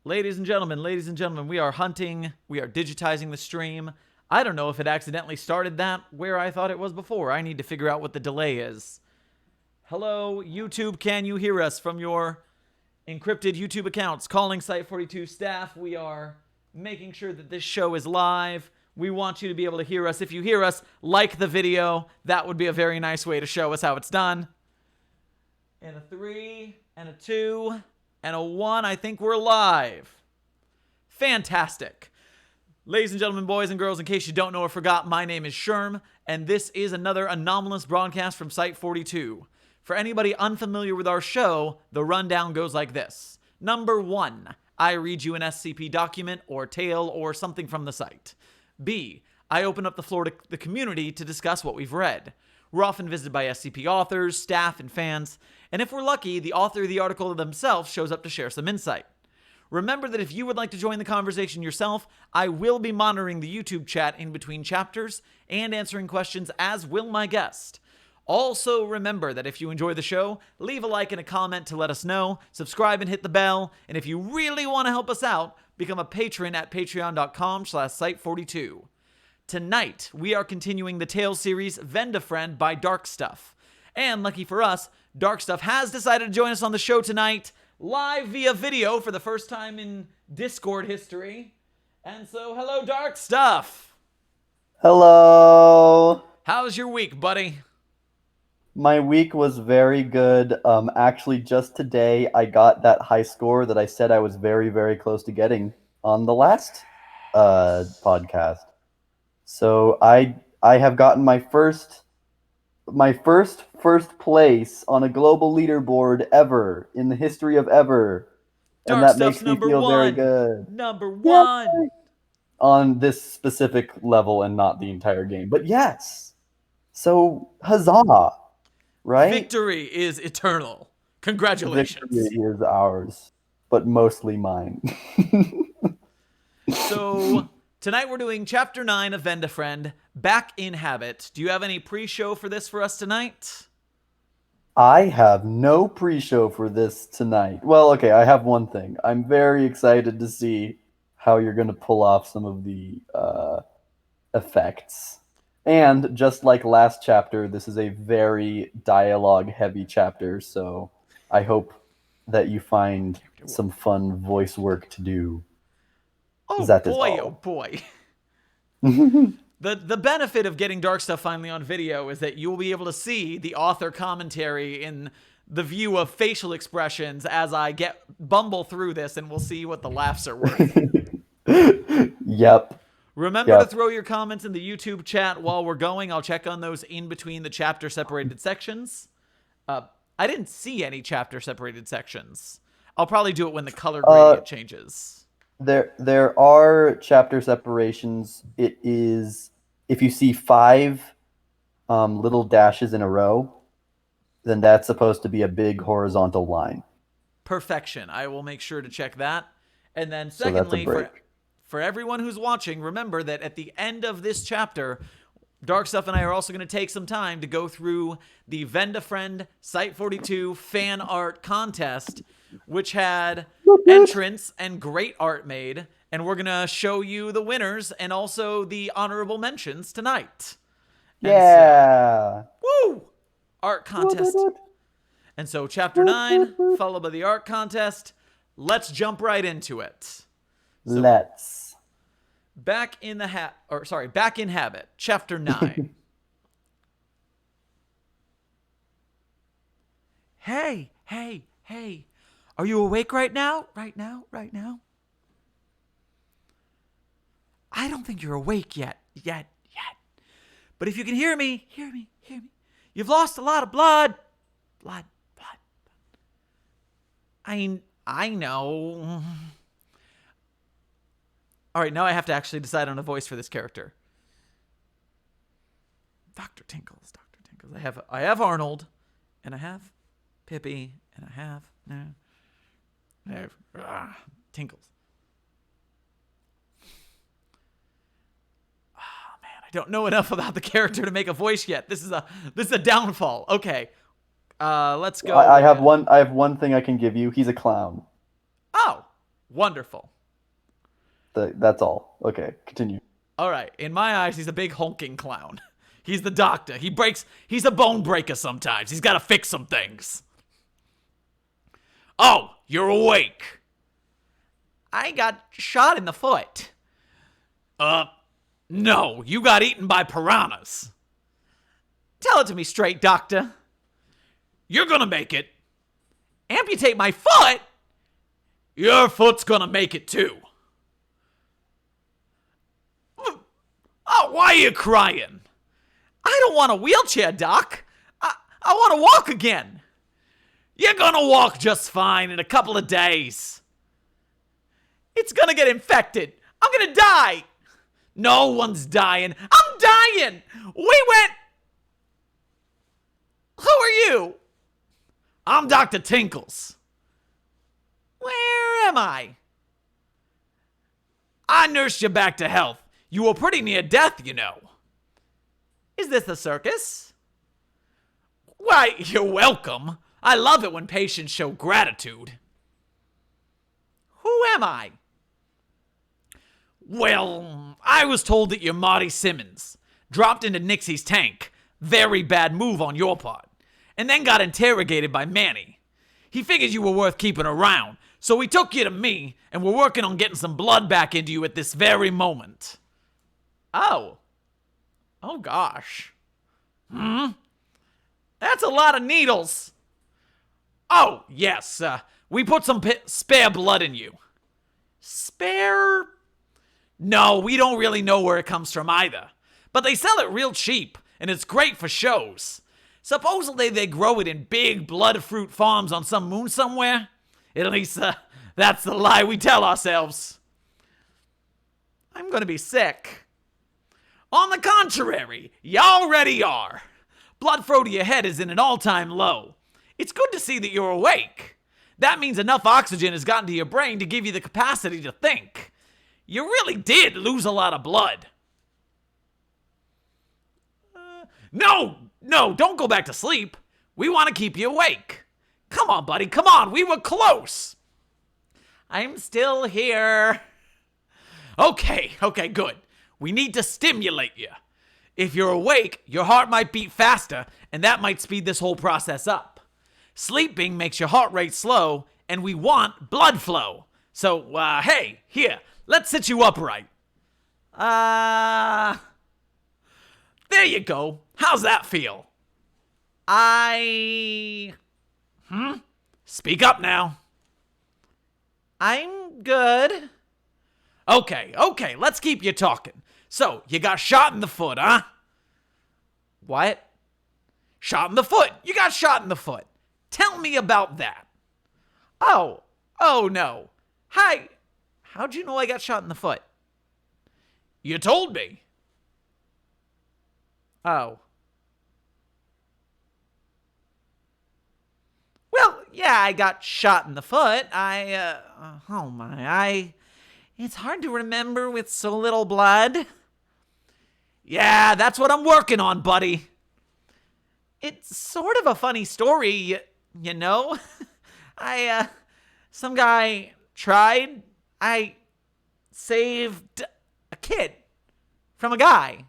Ladies and gentlemen, we are hunting. We are digitizing the stream. I don't know if it accidentally started that where I thought it was before. I need to figure out what the delay is. Hello, YouTube, can you hear us from your encrypted YouTube accounts? Calling Site-42 staff. We are making sure that this show is live. We want you to be able to hear us. If you hear us, like the video. That would be a very nice way to show us how it's done. And a 3, and a 2, and a 1. I think we're live. Fantastic. Ladies and gentlemen, boys and girls, in case you don't know or forgot, my name is TheeSherm, and this is another Anomalous Broadcast from Site-42. For anybody unfamiliar with our show, the rundown goes like this. Number 1, I read you an SCP document or tale or something from the site. B, I open up the floor to the community to discuss what we've read. We're often visited by SCP authors, staff, and fans, and if we're lucky, the author of the article themselves shows up to share some insight. Remember that if you would like to join the conversation yourself, I will be monitoring the YouTube chat in between chapters and answering questions, as will my guest. Also, remember that if you enjoy the show, leave a like and a comment to let us know, subscribe and hit the bell, and if you really want to help us out, become a patron at patreon.com/site42. Tonight, we are continuing the Tales series Vend-a-Friend by Darkstuff. And lucky for us, Darkstuff has decided to join us on the show tonight, live via video for the first time in Discord history. And so, hello, Darkstuff. Hello. How's your week, buddy? My week was very good. Actually, just today, I got that high score that I said I was very, very close to getting on the last podcast. So I have gotten my first place on a global leaderboard ever in the history of ever, and that makes me feel very good. Number one. Yay! On this specific level and not the entire game, but yes. So huzzah! Right? Victory is eternal. Congratulations. Victory is ours, but mostly mine. So tonight we're doing Chapter 9 of Vend-a-Friend, Back in Habit. Do you have any pre-show for this for us tonight? I have no pre-show for this tonight. Well, okay, I have one thing. I'm very excited to see how you're going to pull off some of the effects. And just like last chapter, this is a very dialogue-heavy chapter, so I hope that you find some fun voice work to do. Oh boy. The benefit of getting Darkstuff finally on video is that you'll be able to see the author commentary in the view of facial expressions as I bumble through this, and we'll see what the laughs are worth. Yep. Remember to throw your comments in the YouTube chat while we're going. I'll check on those in between the chapter-separated sections. I didn't see any chapter-separated sections. I'll probably do it when the color gradient changes. There are chapter separations. It is, if you see 5 little dashes in a row, then that's supposed to be a big horizontal line. Perfection. I will make sure to check that. And then secondly, for everyone who's watching, remember that at the end of this chapter, Darkstuff and I are also going to take some time to go through the Vend-a-Friend Site-42 fan art contest, which had entrants and great art made, and we're going to show you the winners and also the honorable mentions tonight. Yeah. Woo! Art contest. And so chapter 9, followed by the art contest. Let's jump right into it. So, let's. Back in Habit, chapter 9. Hey. Are you awake right now? Right now? I don't think you're awake yet. But if you can hear me. You've lost a lot of blood. I know. All right, now I have to actually decide on a voice for this character. Dr. Tinkles. I have Arnold, and I have Pippi, and I have Tinkles. Oh man, I don't know enough about the character to make a voice yet. This is a downfall. Okay, let's go. I have one thing I can give you. He's a clown. Oh, Wonderful. That's all. Okay, continue. All right. In my eyes, he's a big honking clown. He's the doctor. He's a bone breaker sometimes. He's got to fix some things. Oh, you're awake. I got shot in the foot. No, you got eaten by piranhas. Tell it to me straight, doctor. You're gonna make it. Amputate my foot? Your foot's gonna make it too. Oh, why are you crying? I don't want a wheelchair, Doc. I want to walk again. You're gonna walk just fine in a couple of days. It's gonna get infected. I'm gonna die. No one's dying. I'm dying. We went... Who are you? I'm Dr. Tinkles. Where am I? I nursed you back to health. You were pretty near death, you know. Is this a circus? Why, you're welcome. I love it when patients show gratitude. Who am I? Well, I was told that you're Marty Simmons. Dropped into Nixie's tank. Very bad move on your part. And then got interrogated by Manny. He figured you were worth keeping around, so he took you to me, and we're working on getting some blood back into you at this very moment. Oh. Oh, gosh. That's a lot of needles. Oh, yes, we put some spare blood in you. Spare? No, we don't really know where it comes from either. But they sell it real cheap, and it's great for shows. Supposedly they grow it in big blood fruit farms on some moon somewhere. At least, that's the lie we tell ourselves. I'm gonna be sick. On the contrary, you already are. Blood flow to your head is in an all-time low. It's good to see that you're awake. That means enough oxygen has gotten to your brain to give you the capacity to think. You really did lose a lot of blood. No, don't go back to sleep. We want to keep you awake. Come on, buddy, come on, we were close. I'm still here. Okay, good. We need to stimulate you. If you're awake, your heart might beat faster, and that might speed this whole process up. Sleeping makes your heart rate slow, and we want blood flow. So, hey, here, let's sit you upright. There you go. How's that feel? Speak up now. I'm good. Okay, let's keep you talking. So, you got shot in the foot, huh? What? Shot in the foot. You got shot in the foot. Tell me about that. Oh no. Hi. How'd you know I got shot in the foot? You told me. Oh. Well, yeah, I got shot in the foot. It's hard to remember with so little blood. Yeah, that's what I'm working on, buddy. It's sort of a funny story, you know? Some guy tried. I saved a kid from a guy.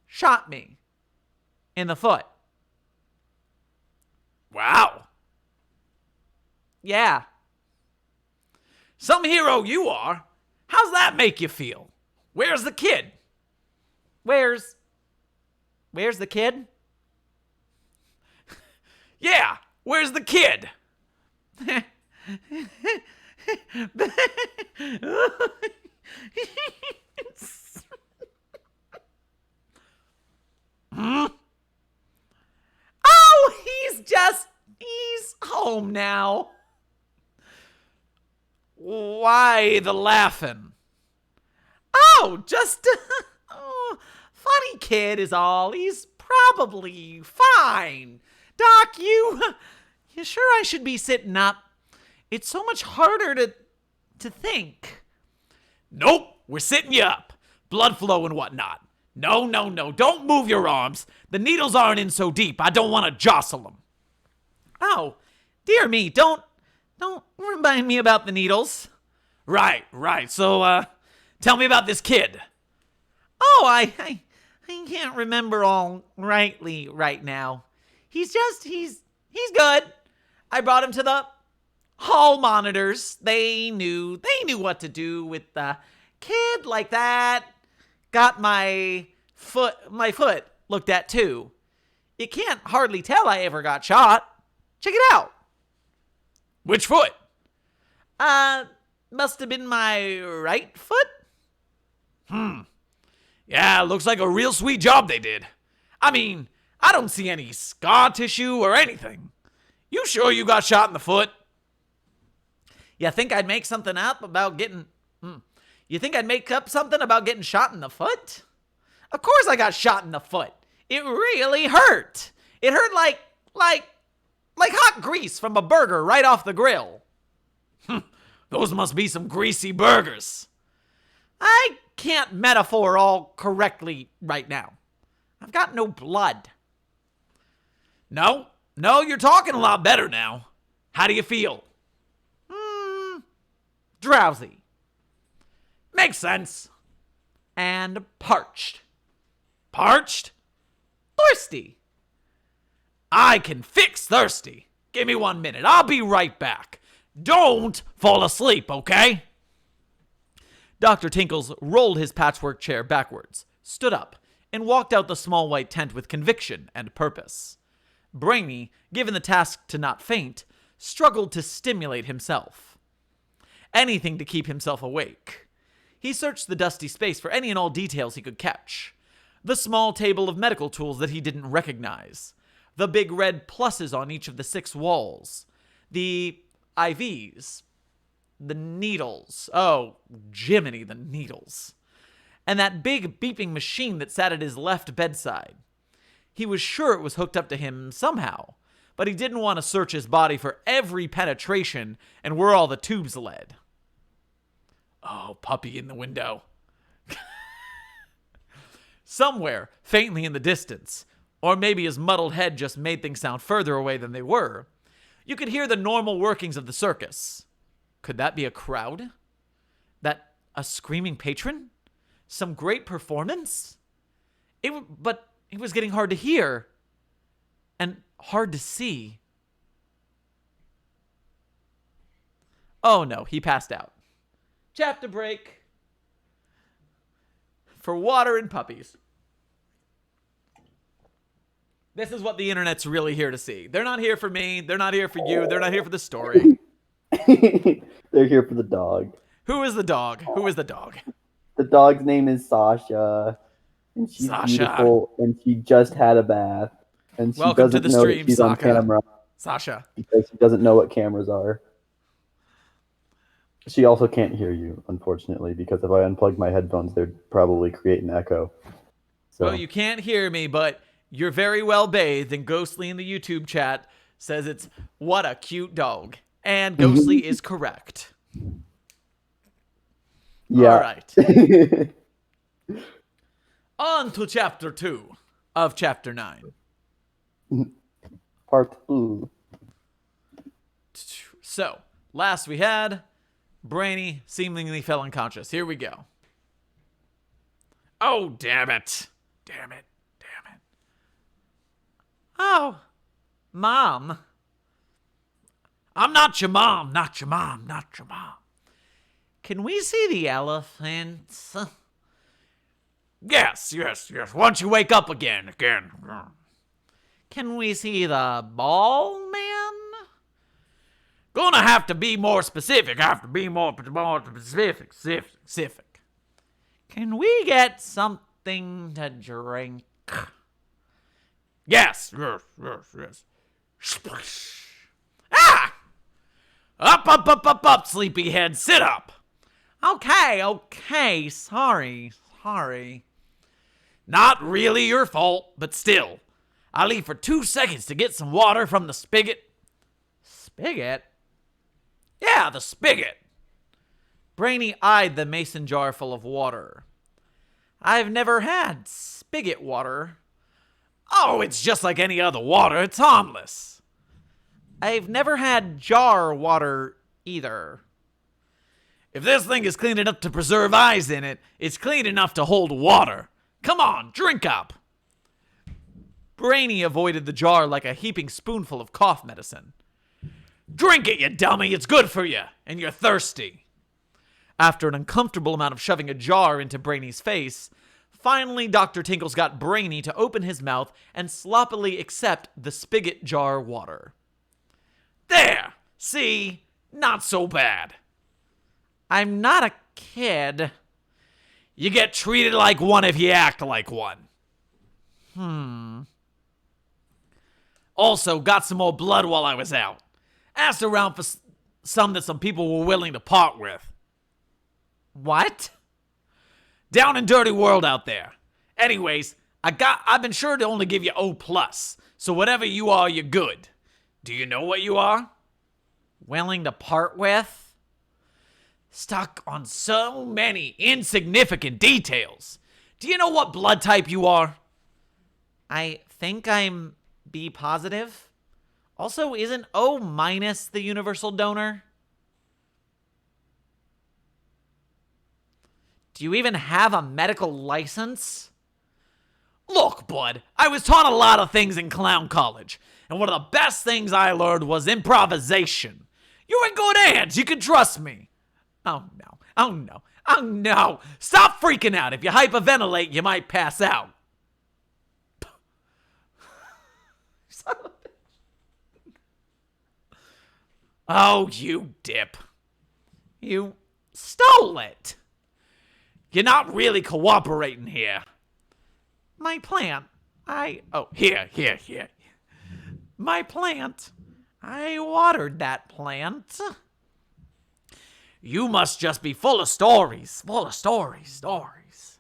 Shot me in the foot. Wow. Yeah. Some hero you are. How's that make you feel? Where's the kid? Where's the kid? Yeah, where's the kid? Oh, he's home now. Why the laughing? Oh, just funny kid is all. He's probably fine. Doc, you sure I should be sitting up? It's so much harder to think. Nope, we're sitting you up. Blood flow and whatnot. No, don't move your arms. The needles aren't in so deep. I don't want to jostle them. Oh, dear me, don't remind me about the needles. Right. So, tell me about this kid. Oh, I can't remember all rightly right now. He's good. I brought him to the hall monitors. They knew what to do with the kid like that. Got my foot looked at too. You can't hardly tell I ever got shot. Check it out. Which foot? Must have been my right foot. Yeah, looks like a real sweet job they did. I mean, I don't see any scar tissue or anything. You sure you got shot in the foot? You think I'd make something up about getting... You think I'd make up something about getting shot in the foot? Of course I got shot in the foot. It really hurt. It hurt like hot grease from a burger right off the grill. Those must be some greasy burgers. I can't metaphor all correctly right now. I've got no blood. No, you're talking a lot better now. How do you feel? Drowsy. Makes sense. And parched. Parched? Thirsty. I can fix thirsty. Give me 1 minute. I'll be right back. Don't fall asleep, okay? Dr. Tinkles rolled his patchwork chair backwards, stood up, and walked out the small white tent with conviction and purpose. Brainy, given the task to not faint, struggled to stimulate himself. Anything to keep himself awake. He searched the dusty space for any and all details he could catch. The small table of medical tools that he didn't recognize. The big red pluses on each of the 6 walls. The IVs. The needles. Oh, Jiminy, the needles. And that big beeping machine that sat at his left bedside. He was sure it was hooked up to him somehow, but he didn't want to search his body for every penetration and where all the tubes led. Oh, puppy in the window. Somewhere, faintly in the distance, or maybe his muddled head just made things sound further away than they were, you could hear the normal workings of the circus. Could that be a crowd? That a screaming patron? Some great performance? But it was getting hard to hear. And hard to see. Oh no, he passed out. Chapter break. For water and puppies. This is what the internet's really here to see. They're not here for me. They're not here for you. They're not here for the story. They're here for the dog. Who is the dog? Who is the dog? The dog's name is Sasha. And she's beautiful. And she just had a bath. And she Welcome doesn't to the know stream, that she's on camera. Sasha. Because she doesn't know what cameras are. She also can't hear you, unfortunately, because if I unplugged my headphones, they'd probably create an echo. So. Well, you can't hear me, but you're very well bathed, and Ghostly in the YouTube chat says it's what a cute dog. And Ghostly is correct. Yeah. All right. On to Chapter 2 of Chapter 9. Part 2. So, last we had... Brainy seemingly fell unconscious. Here we go. Oh, damn it. Damn it. Oh, Mom. I'm not your mom. Not your mom. Can we see the elephants? Yes. Once you wake up again. Can we see the ball man? Gonna have to be more specific. Specific. Can we get something to drink? Yes. Ah! Up, sleepyhead. Sit up. Okay. Sorry. Not really your fault, but still. I leave for 2 seconds to get some water from the spigot. Spigot? Yeah, the spigot. Brainy eyed the mason jar full of water. I've never had spigot water. Oh, it's just like any other water. It's harmless. I've never had jar water either. If this thing is clean enough to preserve eyes in it, it's clean enough to hold water. Come on, drink up. Brainy avoided the jar like a heaping spoonful of cough medicine. Drink it, you dummy. It's good for you, and you're thirsty. After an uncomfortable amount of shoving a jar into Brainy's face, finally Dr. Tinkles got Brainy to open his mouth and sloppily accept the spigot jar water. There! See? Not so bad. I'm not a kid. You get treated like one if you act like one. Also, got some more blood while I was out. Asked around for some that some people were willing to part with. What? Down and dirty world out there. Anyways, I've been sure to only give you O+, so whatever you are, you're good. Do you know what you are? Willing to part with? Stuck on so many insignificant details. Do you know what blood type you are? I think I'm B positive. Also, isn't O- the universal donor? Do you even have a medical license? Look, bud, I was taught a lot of things in clown college, and one of the best things I learned was improvisation. You're in good hands, you can trust me. Oh no, oh no, oh no. Stop freaking out. If you hyperventilate, you might pass out. Son of a bitch. Oh, you dip. You stole it. You're not really cooperating here. My plant. Here. My plant. I watered that plant. You must just be full of stories. Stories.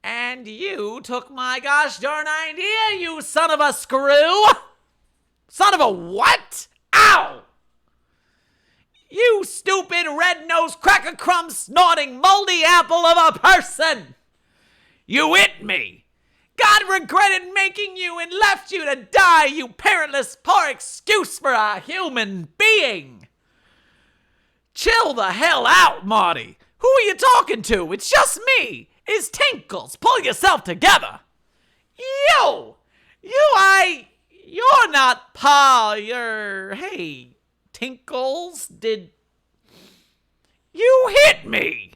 And you took my gosh darn idea, you son of a screw! Son of a what? Ow! You stupid red-nosed cracker crumb snorting moldy apple of a person! You hit me! God regretted making you and left you to die, you parentless poor excuse for a human being! Chill the hell out, Marty! Who are you talking to? It's just me! It's Tinkles! Pull yourself together! You're not Pa, hey, Tinkles, did... You hit me!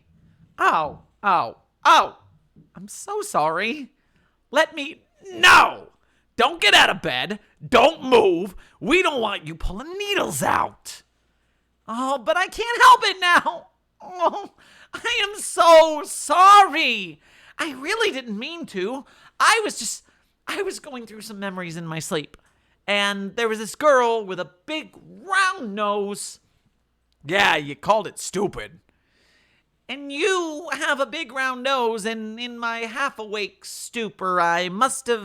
Ow. I'm so sorry. No! Don't get out of bed. Don't move. We don't want you pulling needles out. Oh, but I can't help it now. Oh, I am so sorry. I really didn't mean to. I was going through some memories in my sleep. And there was this girl with a big round nose. Yeah, you called it stupid. And you have a big round nose, and in my half-awake stupor, I must have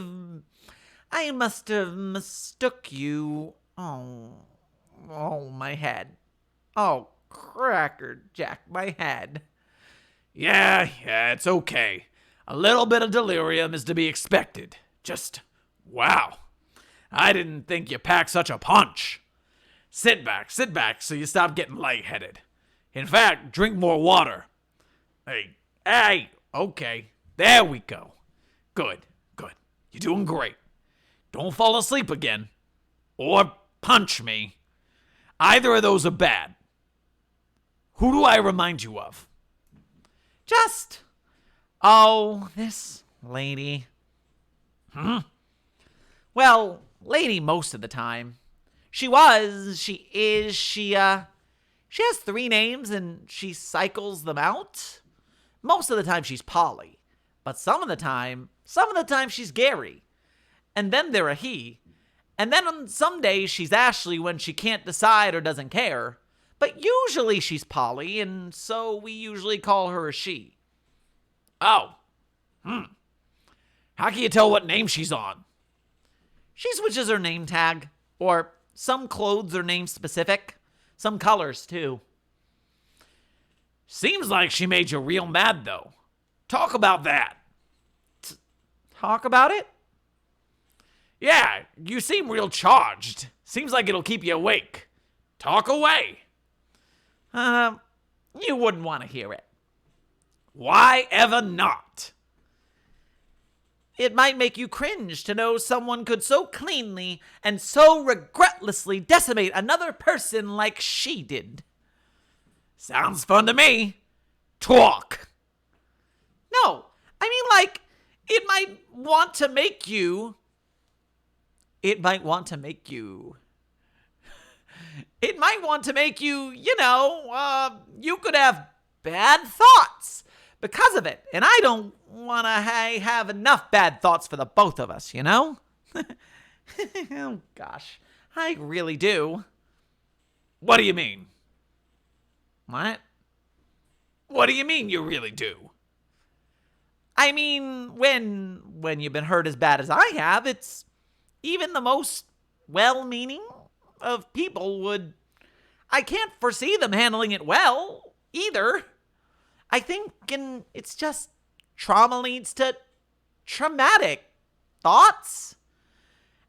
mistook you. Oh, my head. Oh, cracker jack, my head. Yeah, it's okay. A little bit of delirium is to be expected. Just, wow. I didn't think you packed such a punch. Sit back so you stop getting lightheaded. In fact, drink more water. Hey, okay. There we go. Good. You're doing great. Don't fall asleep again. Or punch me. Either of those are bad. Who do I remind you of? This lady. Well, lady most of the time. She has 3 names and she cycles them out. Most of the time she's Polly, but some of the time she's Gary. And then they're a he. And then on some days she's Ashley when she can't decide or doesn't care. But usually she's Polly, and so we usually call her a she. Oh. How can you tell what name she's on? She switches her name tag, or some clothes are name specific. Some colors, too. Seems like she made you real mad, though. Talk about that. Talk about it? Yeah, you seem real charged. Seems like it'll keep you awake. Talk away. You wouldn't want to hear it. Why ever not? It might make you cringe to know someone could so cleanly and so regretlessly decimate another person like she did. Sounds fun to me. Talk. No, I mean, like, it might want to make you. You could have bad thoughts because of it. And I don't want to have enough bad thoughts for the both of us, you know? Oh, gosh. I really do. What do you mean? What? What do you mean you really do? I mean, when you've been hurt as bad as I have, it's even the most well-meaning of people would... I can't foresee them handling it well, either. I think it's just trauma leads to traumatic thoughts.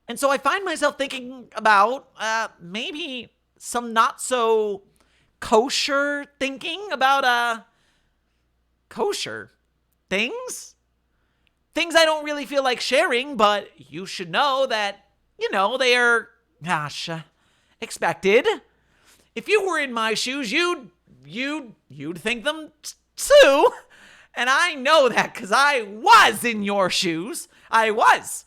And so I find myself thinking about maybe some not so kosher thinking about kosher things. Things I don't really feel like sharing, but you should know that, they are, expected. If you were in my shoes, you'd think them too. And I know that because I was in your shoes. I was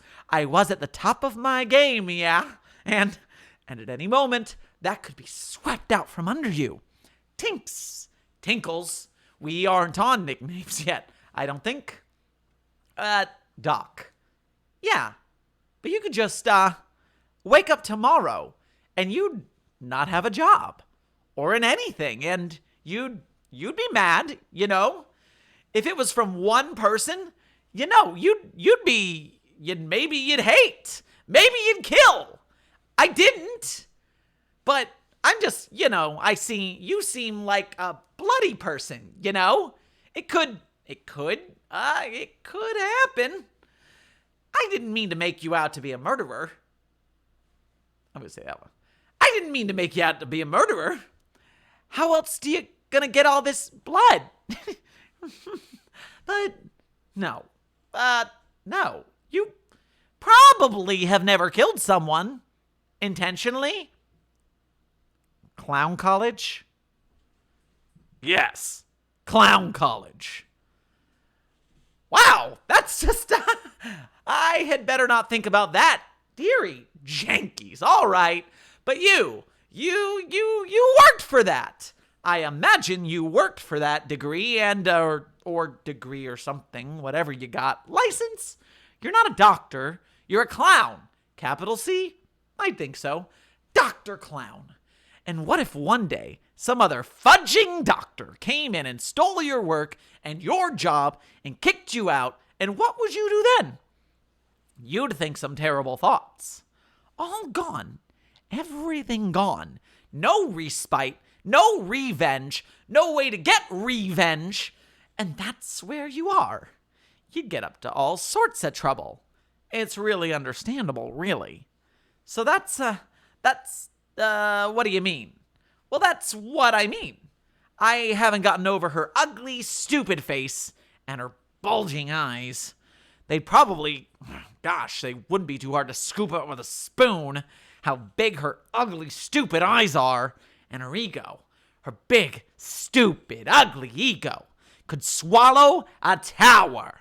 at the top of my game, yeah. And at any moment, that could be swept out from under you. Tinks. Tinkles. We aren't on nicknames yet, I don't think. Doc. Yeah. But you could just, wake up tomorrow and you'd not have a job or in anything, and you'd be mad, If it was from one person, maybe you'd hate, maybe you'd kill. I didn't, but I'm just, you seem like a bloody person, It could happen. I didn't mean to make you out to be a murderer. I'm going to say that one. I didn't mean to make you out to be a murderer. How else do you gonna get all this blood? But no. No. You probably have never killed someone intentionally. Clown college? Yes. Clown college. Wow, that's just... I had better not think about that. Dearie jankies, all right. But you worked for that. I imagine you worked for that degree and, or degree or something, whatever you got. License? You're not a doctor. You're a clown. Capital C? I think so. Dr. Clown. And what if one day some other fudging doctor came in and stole your work and your job and kicked you out, and what would you do then? You'd think some terrible thoughts. All gone. Everything gone. No respite. No revenge. No way to get revenge. And that's where you are. You'd get up to all sorts of trouble. It's really understandable, really. So that's what do you mean? Well, that's what I mean. I haven't gotten over her ugly, stupid face and her bulging eyes. They'd probably, they wouldn't be too hard to scoop up with a spoon. How big her ugly, stupid eyes are. And her ego, her big, stupid, ugly ego, could swallow a tower.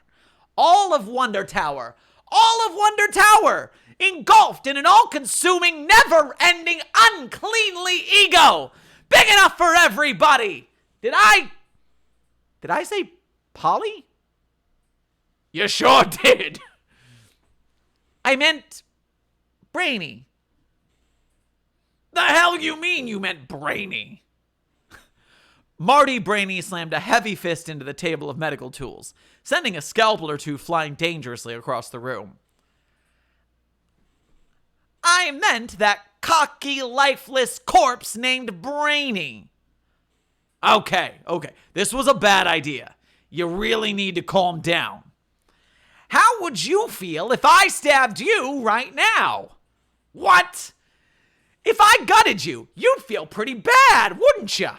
All of Wonder Tower. All of Wonder Tower. Engulfed in an all-consuming, never-ending, uncleanly ego. Big enough for everybody. Did I say Polly? You sure did. I meant brainy. The hell you mean you meant brainy? Marty Brainy slammed a heavy fist into the table of medical tools, sending a scalpel or two flying dangerously across the room. I meant that cocky, lifeless corpse named Brainy. Okay. This was a bad idea. You really need to calm down. How would you feel if I stabbed you right now? What? If I gutted you, you'd feel pretty bad, wouldn't you?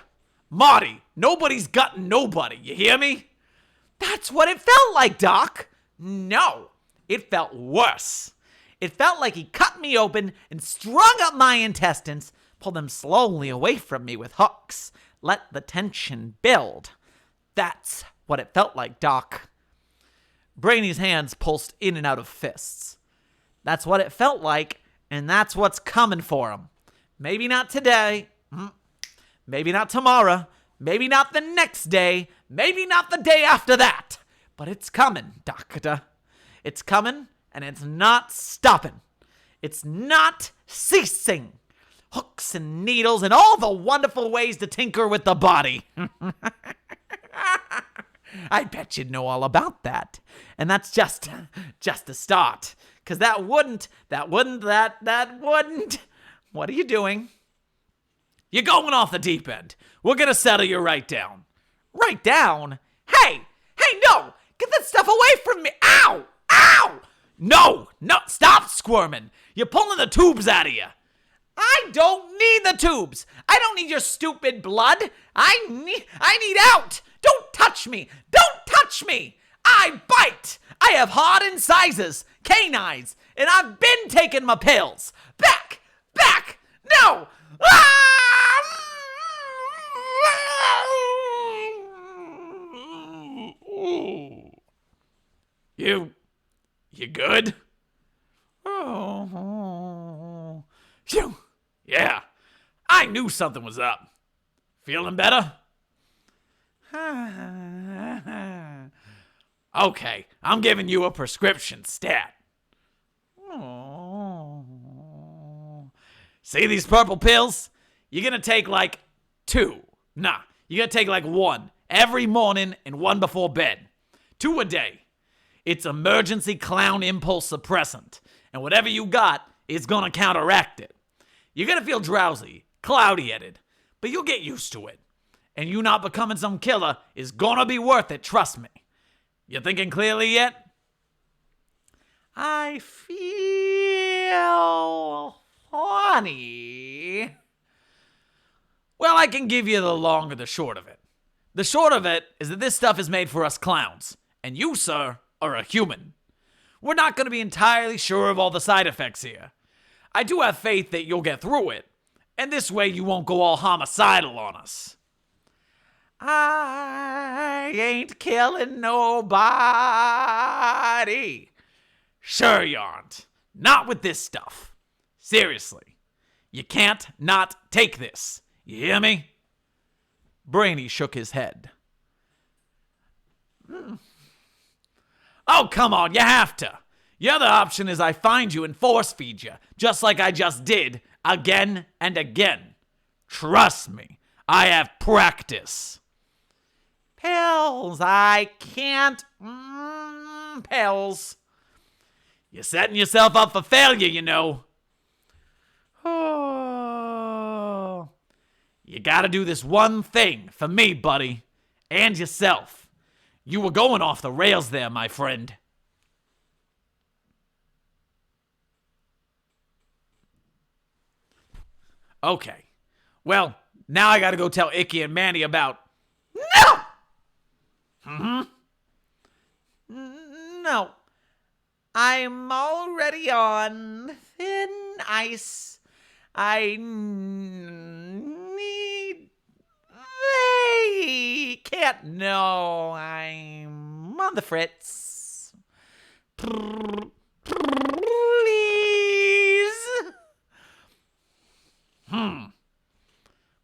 Marty, nobody's gotten nobody, you hear me? That's what it felt like, Doc. No, it felt worse. It felt like he cut me open and strung up my intestines, pulled them slowly away from me with hooks, let the tension build. That's what it felt like, Doc. Brainy's hands pulsed in and out of fists. That's what it felt like, and that's what's coming for him. Maybe not today. Maybe not tomorrow. Maybe not the next day. Maybe not the day after that. But it's coming, Doctor. It's coming, and it's not stopping. It's not ceasing. Hooks and needles and all the wonderful ways to tinker with the body. I bet you'd know all about that. And that's just a start. Because that wouldn't. What are you doing? You're going off the deep end. We're going to settle you right down. Right down? Hey, no! Get that stuff away from me! Ow! No, stop squirming. You're pulling the tubes out of you. I don't need the tubes. I don't need your stupid blood. I need out. Don't touch me. I bite. I have hard incisors, canines, and I've been taking my pills. Back. No. You good? Oh. Phew. Yeah. I knew something was up. Feeling better? Okay, I'm giving you a prescription stat. Oh. See these purple pills? You're gonna take like 2. Nah, you're gonna take like 1 every morning and 1 before bed. 2 a day. It's emergency clown impulse suppressant, and whatever you got is gonna counteract it. You're gonna feel drowsy, cloudy-headed, but you'll get used to it. And you not becoming some killer is gonna be worth it, trust me. You thinking clearly yet? I feel funny. Well, I can give you the long or the short of it. The short of it is that this stuff is made for us clowns, and you, sir, are a human. We're not going to be entirely sure of all the side effects here. I do have faith that you'll get through it, and this way you won't go all homicidal on us. I ain't killing nobody. Sure you aren't. Not with this stuff. Seriously. You can't not take this. You hear me? Brainy shook his head. Oh, come on, you have to. The other option is I find you and force feed you, just like I just did, again and again. Trust me, I have practice. Pills, I can't. Pills. You're setting yourself up for failure, you know. Oh. You gotta do this one thing for me, buddy, and yourself. You were going off the rails there, my friend. Okay. Well, now I gotta go tell Icky and Manny about... No! No. I'm already on thin ice. I need... They can't know I'm on the fritz. Please.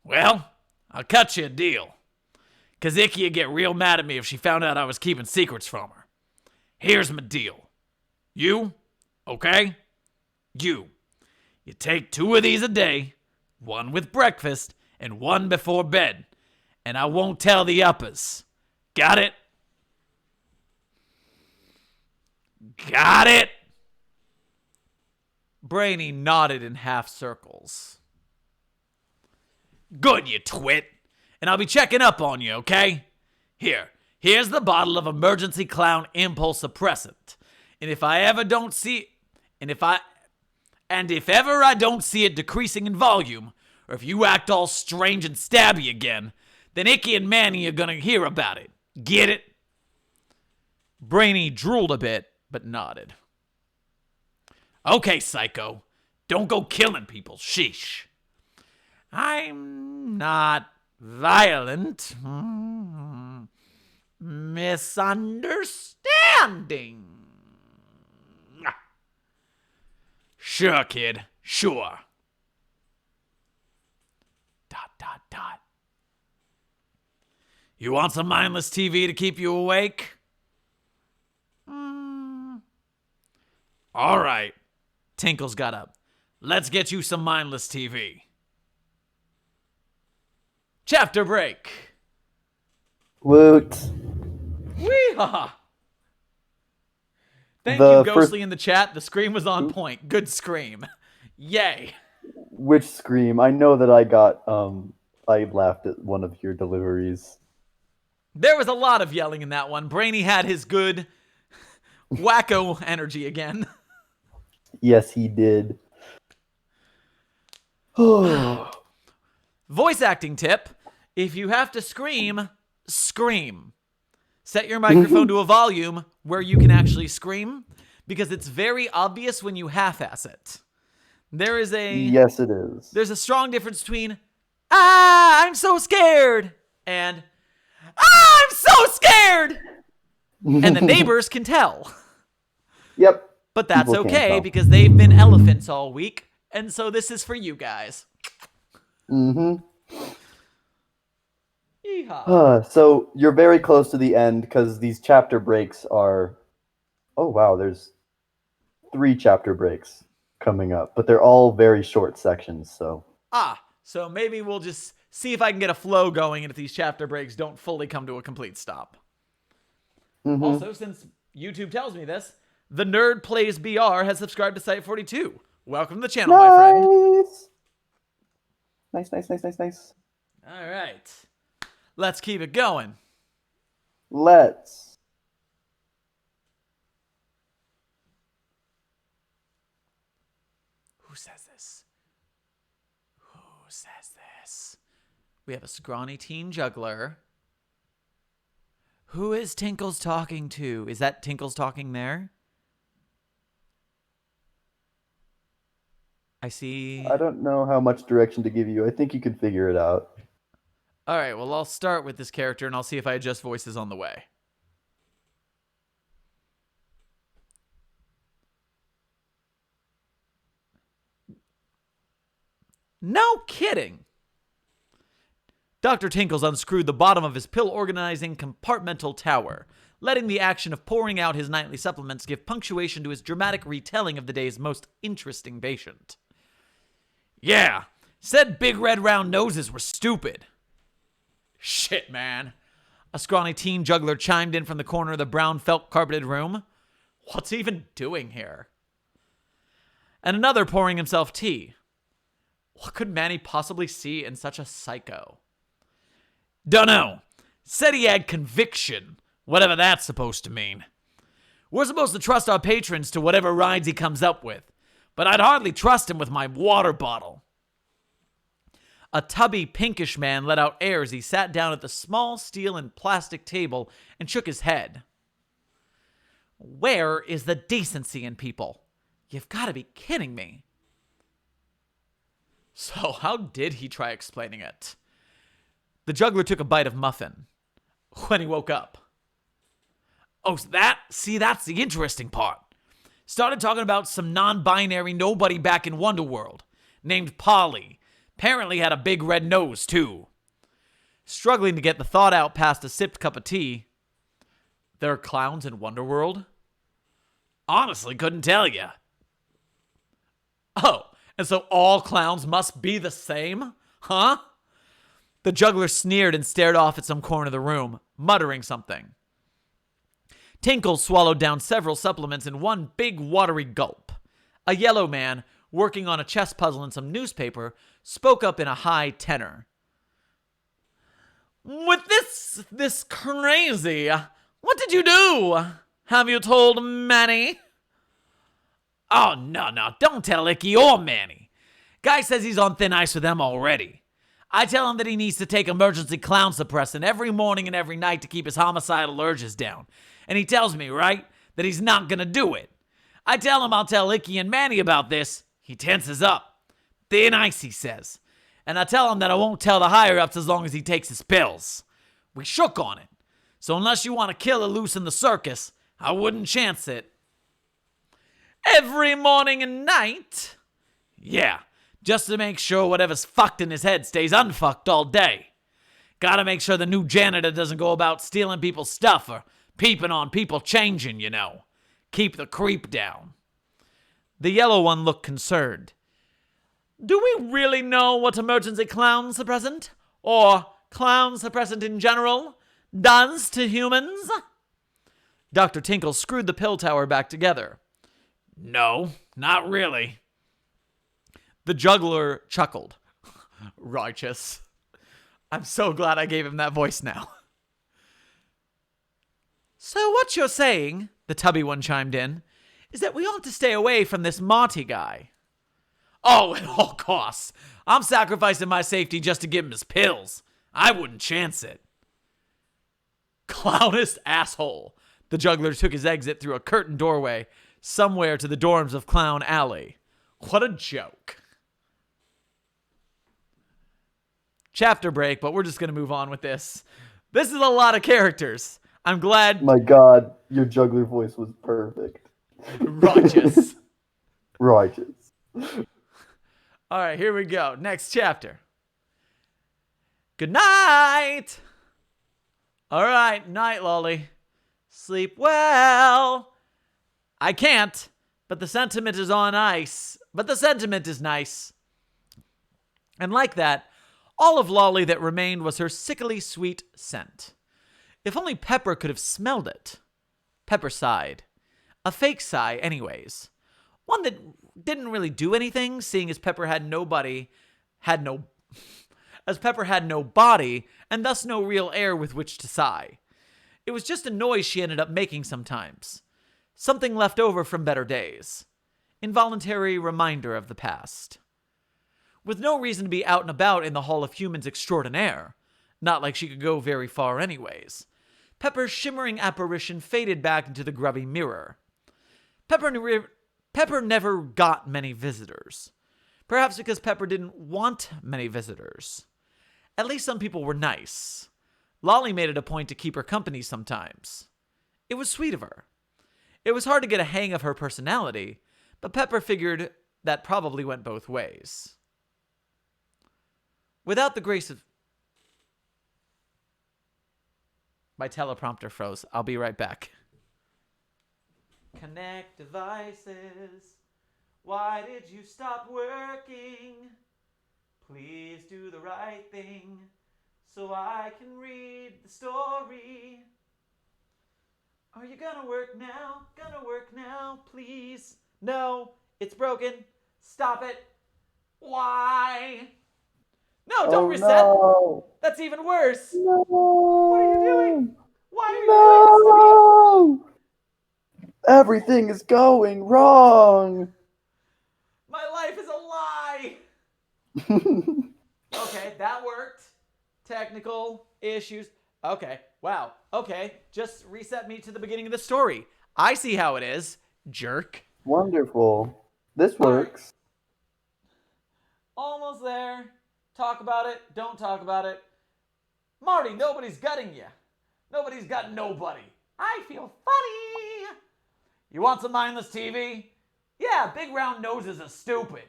Well, I'll cut you a deal. 'Cause Icky'd get real mad at me if she found out I was keeping secrets from her. Here's my deal. You, okay? You take 2 of these a day, 1 with breakfast and 1 before bed. And I won't tell the uppers. Got it? Got it? Brainy nodded in half circles. Good, you twit. And I'll be checking up on you, okay? Here's the bottle of emergency clown impulse suppressant. And if ever I don't see it decreasing in volume, or if you act all strange and stabby again, then Icky and Manny are gonna hear about it. Get it? Brainy drooled a bit, but nodded. Okay, Psycho. Don't go killing people. Sheesh. I'm not violent. Misunderstanding. Sure, kid. Sure. ... You want some mindless TV to keep you awake? All right. Tinkles got up. Let's get you some mindless TV. Chapter break. Woot. Weehaw. Thank you, Ghostly, in the chat. The scream was on point. Good scream. Yay. Which scream? I know that I got, I laughed at one of your deliveries. There was a lot of yelling in that one. Brainy had his good wacko energy again. Yes, he did. Voice acting tip. If you have to scream, scream. Set your microphone to a volume where you can actually scream, because it's very obvious when you half-ass it. Yes, it is. There's a strong difference between, I'm so scared, and, I'm so scared! And the neighbors can tell. Yep. But that's okay, because they've been elephants all week, and so this is for you guys. Mm-hmm. Yeehaw. So you're very close to the end, because these chapter breaks are... Oh, wow, there's 3 chapter breaks coming up, but they're all very short sections, so... So maybe we'll just see if I can get a flow going, and if these chapter breaks don't fully come to a complete stop. Mm-hmm. Also, since YouTube tells me this, The Nerd Plays BR has subscribed to Site-42. Welcome to the channel, my friend. Nice. All right. Let's keep it going. Let's. Who says this? We have a scrawny teen juggler. Who is Tinkles talking to? Is that Tinkles talking there? I see. I don't know how much direction to give you. I think you can figure it out. All right, well, I'll start with this character, and I'll see if I adjust voices on the way. No kidding. Dr. Tinkles unscrewed the bottom of his pill-organizing compartmental tower, letting the action of pouring out his nightly supplements give punctuation to his dramatic retelling of the day's most interesting patient. Yeah, said big red round noses were stupid. Shit, man. A scrawny teen juggler chimed in from the corner of the brown felt carpeted room. What's he even doing here? And another pouring himself tea. What could Manny possibly see in such a psycho? Dunno. Said he had conviction, whatever that's supposed to mean. We're supposed to trust our patrons to whatever rides he comes up with, but I'd hardly trust him with my water bottle. A tubby, pinkish man let out air as he sat down at the small steel and plastic table and shook his head. Where is the decency in people? You've got to be kidding me. So how did he try explaining it? The juggler took a bite of muffin when he woke up. Oh, that's the interesting part. Started talking about some non-binary nobody back in Wonderworld named Polly. Apparently had a big red nose, too. Struggling to get the thought out past a sipped cup of tea. There are clowns in Wonderworld? Honestly, couldn't tell you. Oh, and so all clowns must be the same? Huh? The juggler sneered and stared off at some corner of the room, muttering something. Tinkle swallowed down several supplements in one big watery gulp. A yellow man, working on a chess puzzle in some newspaper, spoke up in a high tenor. With this crazy, what did you do? Have you told Manny? Oh, no, don't tell Icky or Manny. Guy says he's on thin ice with them already. I tell him that he needs to take emergency clown suppressant every morning and every night to keep his homicidal urges down. And he tells me, right, that he's not gonna do it. I tell him I'll tell Icky and Manny about this. He tenses up. Thin ice, he says. And I tell him that I won't tell the higher-ups as long as he takes his pills. We shook on it. So unless you want to kill a loose in the circus, I wouldn't chance it. Every morning and night? Yeah, just to make sure whatever's fucked in his head stays unfucked all day. Gotta make sure the new janitor doesn't go about stealing people's stuff or peeping on people changing, you know. Keep the creep down. The yellow one looked concerned. Do we really know what emergency clown suppressant, or clown suppressant in general, does to humans? Dr. Tinkle screwed the pill tower back together. No, not really. The juggler chuckled. Righteous. I'm so glad I gave him that voice now. So what you're saying, the tubby one chimed in, is that we ought to stay away from this Marty guy. Oh, at all costs. I'm sacrificing my safety just to give him his pills. I wouldn't chance it. Clownist asshole. The juggler took his exit through a curtained doorway somewhere to the dorms of Clown Alley. What a joke. Chapter break, but we're just going to move on with this. This is a lot of characters. I'm glad. My God, your juggler voice was perfect. Righteous. Righteous. All right, here we go. Next chapter. Good night. All right, night, Lolly. Sleep well. I can't, but the sentiment is on ice. But the sentiment is nice. And like that, all of Lolly that remained was her sickly sweet scent. If only Pepper could have smelled it. Pepper sighed. A fake sigh, anyways. One that didn't really do anything, seeing as Pepper had no body, and thus no real air with which to sigh. It was just a noise she ended up making sometimes. Something left over from better days. Involuntary reminder of the past. With no reason to be out and about in the Hall of Humans Extraordinaire, not like she could go very far anyways, Pepper's shimmering apparition faded back into the grubby mirror. Pepper never got many visitors. Perhaps because Pepper didn't want many visitors. At least some people were nice. Lolly made it a point to keep her company sometimes. It was sweet of her. It was hard to get a hang of her personality, but Pepper figured that probably went both ways. Without the grace of... My teleprompter froze. I'll be right back. Connect devices. Why did you stop working? Please do the right thing so I can read the story. Are you gonna work now? Gonna work now, please? No, it's broken. Stop it. Why? No, don't reset. No. That's even worse. No. What are you doing? Why are you doing this to me? Everything is going wrong. My life is a lie. Okay, that worked. Technical issues. Okay, wow. Okay, just reset me to the beginning of the story. I see how it is, jerk. Wonderful. This works. Almost there. Talk about it. Don't talk about it. Marty, nobody's gutting you. Nobody's gutting nobody. I feel funny. You want some mindless TV? Yeah, big round noses are stupid.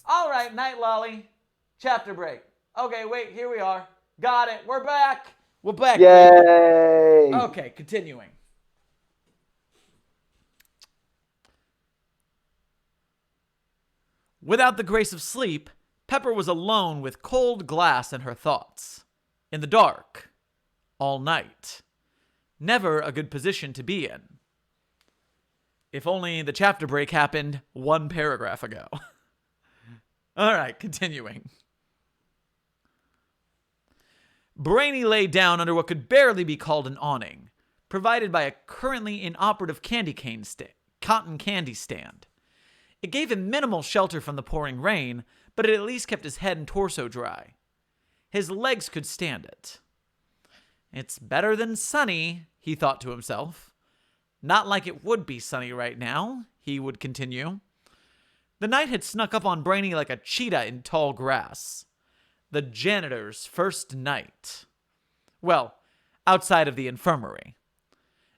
All right, night, Lolly. Chapter break. Okay, wait, here we are. Got it. We're back. We're back. Yay! Okay, continuing. Without the grace of sleep, Pepper was alone with cold glass in her thoughts. In the dark. All night. Never a good position to be in. If only the chapter break happened one paragraph ago. All right, continuing. Brainy lay down under what could barely be called an awning, provided by a currently inoperative cotton candy stand. It gave him minimal shelter from the pouring rain, but it at least kept his head and torso dry. His legs could stand it. It's better than sunny, he thought to himself. Not like it would be sunny right now, he would continue. The night had snuck up on Brainy like a cheetah in tall grass. The janitor's first night. Well, outside of the infirmary.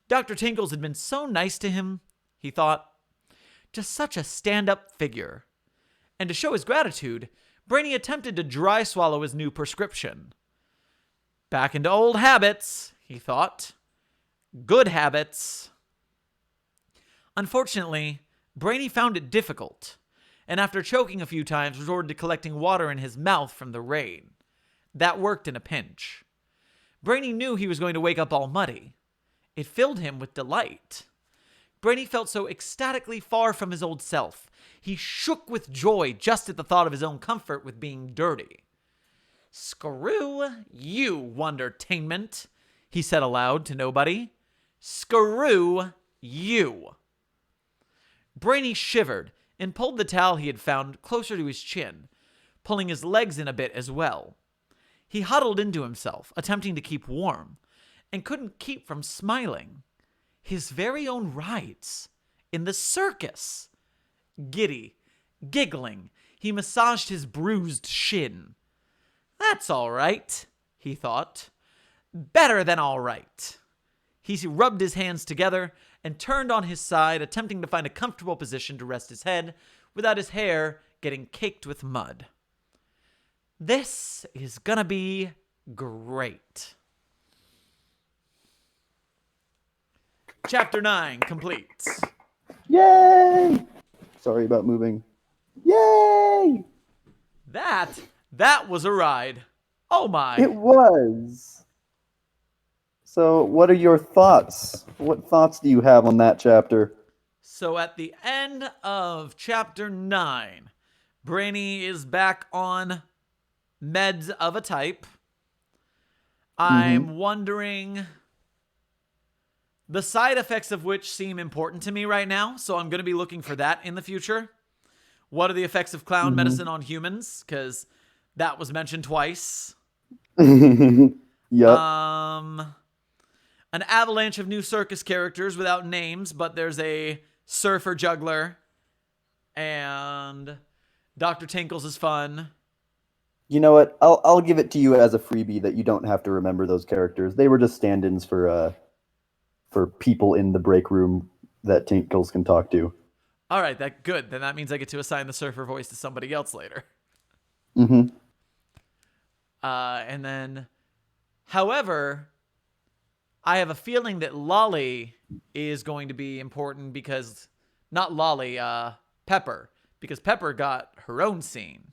Dr. Tinkles had been so nice to him, he thought. Just such a stand-up figure. And to show his gratitude, Brainy attempted to dry swallow his new prescription. Back into old habits, he thought. Good habits. Unfortunately, Brainy found it difficult, and after choking a few times, resorted to collecting water in his mouth from the rain. That worked in a pinch. Brainy knew he was going to wake up all muddy. It filled him with delight. Brainy felt so ecstatically far from his old self. He shook with joy just at the thought of his own comfort with being dirty. Screw you, Wondertainment, he said aloud to nobody. Screw you. Brainy shivered and pulled the towel he had found closer to his chin, pulling his legs in a bit as well. He huddled into himself, attempting to keep warm, and couldn't keep from smiling. His very own rides. In the circus. Giddy, giggling, he massaged his bruised shin. That's all right, he thought. Better than all right. He rubbed his hands together and turned on his side, attempting to find a comfortable position to rest his head without his hair getting caked with mud. This is gonna be great. Chapter 9 complete. Yay! Sorry about moving. Yay! That was a ride. Oh my. It was. So, what are your thoughts? What thoughts do you have on that chapter? So at the end of chapter 9, Brainy is back on meds of a type. I'm wondering, the side effects of which seem important to me right now, so I'm going to be looking for that in the future. What are the effects of clown medicine on humans? Because that was mentioned twice. Yep. An avalanche of new circus characters without names, but there's a surfer juggler, and Dr. Tinkles is fun. You know what? I'll give it to you as a freebie that you don't have to remember those characters. They were just stand-ins for people in the break room that Tinkles can talk to. All right, that good. Then that means I get to assign the surfer voice to somebody else later. And then, however, I have a feeling that Lolly is going to be important because, not Lolly, Pepper, because Pepper got her own scene.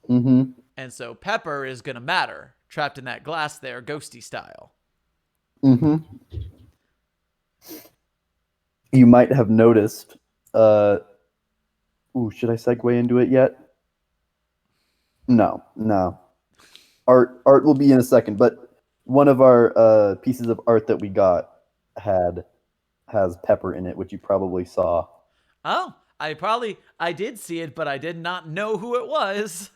And so Pepper is going to matter, trapped in that glass there, ghosty style. You might have noticed, should I segue into it yet? No. Art will be in a second, but one of our pieces of art that we got has Pepper in it, which you probably saw. Oh, I did see it, but I did not know who it was.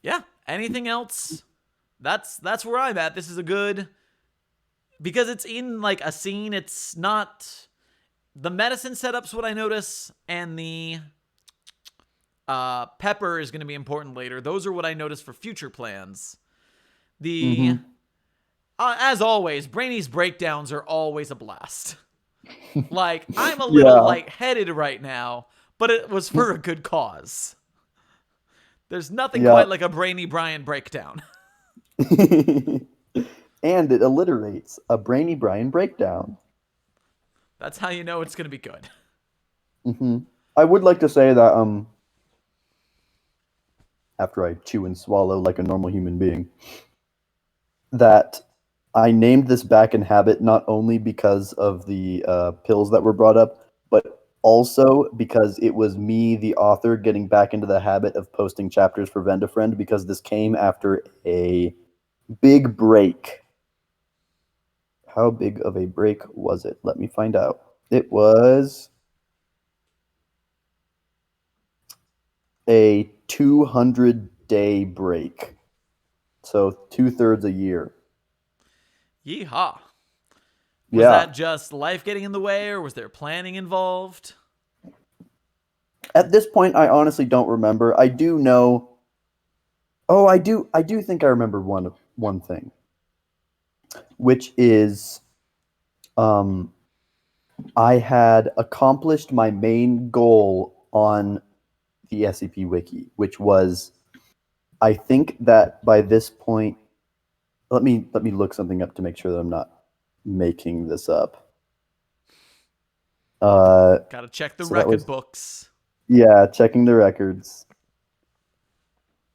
Yeah, anything else? That's where I'm at. This is a good, because it's in like a scene. It's not, the medicine setup's what I notice, and the Pepper is going to be important later. Those are what I notice for future plans. As always, Brainy's breakdowns are always a blast. Like, I'm a little lightheaded right now, but it was for a good cause. There's nothing quite like a Brainy Brian breakdown. And it alliterates a Brainy Brian breakdown. That's how you know it's going to be good. I would like to say that after I chew and swallow like a normal human being, that I named this Back in Habit not only because of the pills that were brought up, but also because it was me, the author, getting back into the habit of posting chapters for Vend-a-Friend, because this came after a big break. How big of a break was it? Let me find out. It was a 200-day break. So 2/3 a year. Yeehaw. Was Yeah. that just life getting in the way, or was there planning involved? At this point, I honestly don't remember. I do know. Oh, I do. I do think I remember one thing, which is, um, I had accomplished my main goal on the SCP Wiki, which was, I think that by this point, let me look something up to make sure that I'm not making this up. Uh, Gotta check the so that record was, books. yeah, checking the records.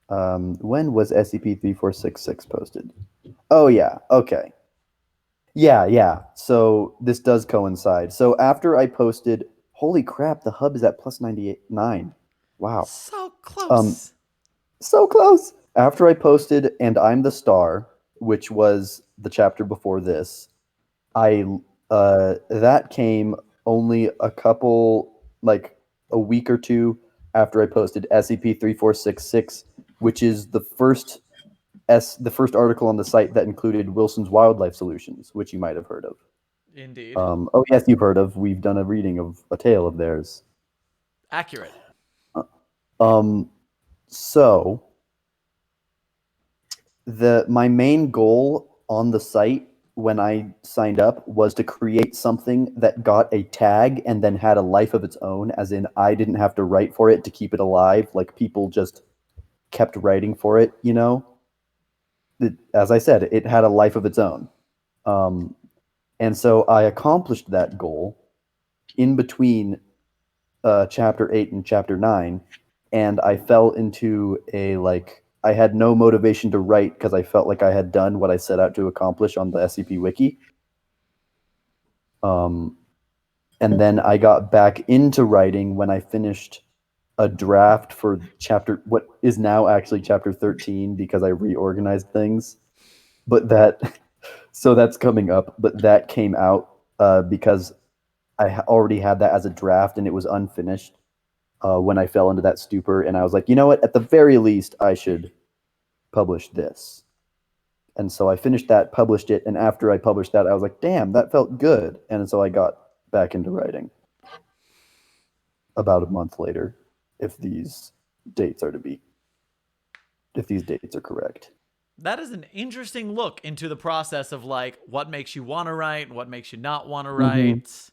When was SCP-3466 posted? Oh yeah, okay. Yeah, yeah. So this does coincide. So after I posted, holy crap, the hub is at plus 98.9. Wow. So Um, close. so close. After I posted And I'm the Star, which was the chapter before this, I that came only like a week or two after I posted SCP-3466, which is the first article on the site that included Wilson's Wildlife Solutions, which you might have heard of. Indeed. Oh yes, you've heard of. We've done a reading of a tale of theirs. Accurate. Um, so the my main goal on the site when I signed up was to create something that got a tag and then had a life of its own, as in I didn't have to write for it to keep it alive, like people just kept writing for it, you know? As I said, it had a life of its own. Um, and so I accomplished that goal in between chapter 8 and chapter 9, and I fell into a like I had no motivation to write because I felt like I had done what I set out to accomplish on the SCP wiki. Um, and then I got back into writing when I finished a draft for what is now actually chapter 13, because I reorganized things. But that's coming up. But that came out because I already had that as a draft and it was unfinished when I fell into that stupor. And I was like, you know what? At the very least, I should publish this. And so I finished that, published it, and after I published that, I was like, damn, that felt good. And so I got back into writing about a month later, if these dates are to be, if these dates are correct. That is an interesting look into the process of like what makes you want to write, what makes you not want to Mm-hmm. write.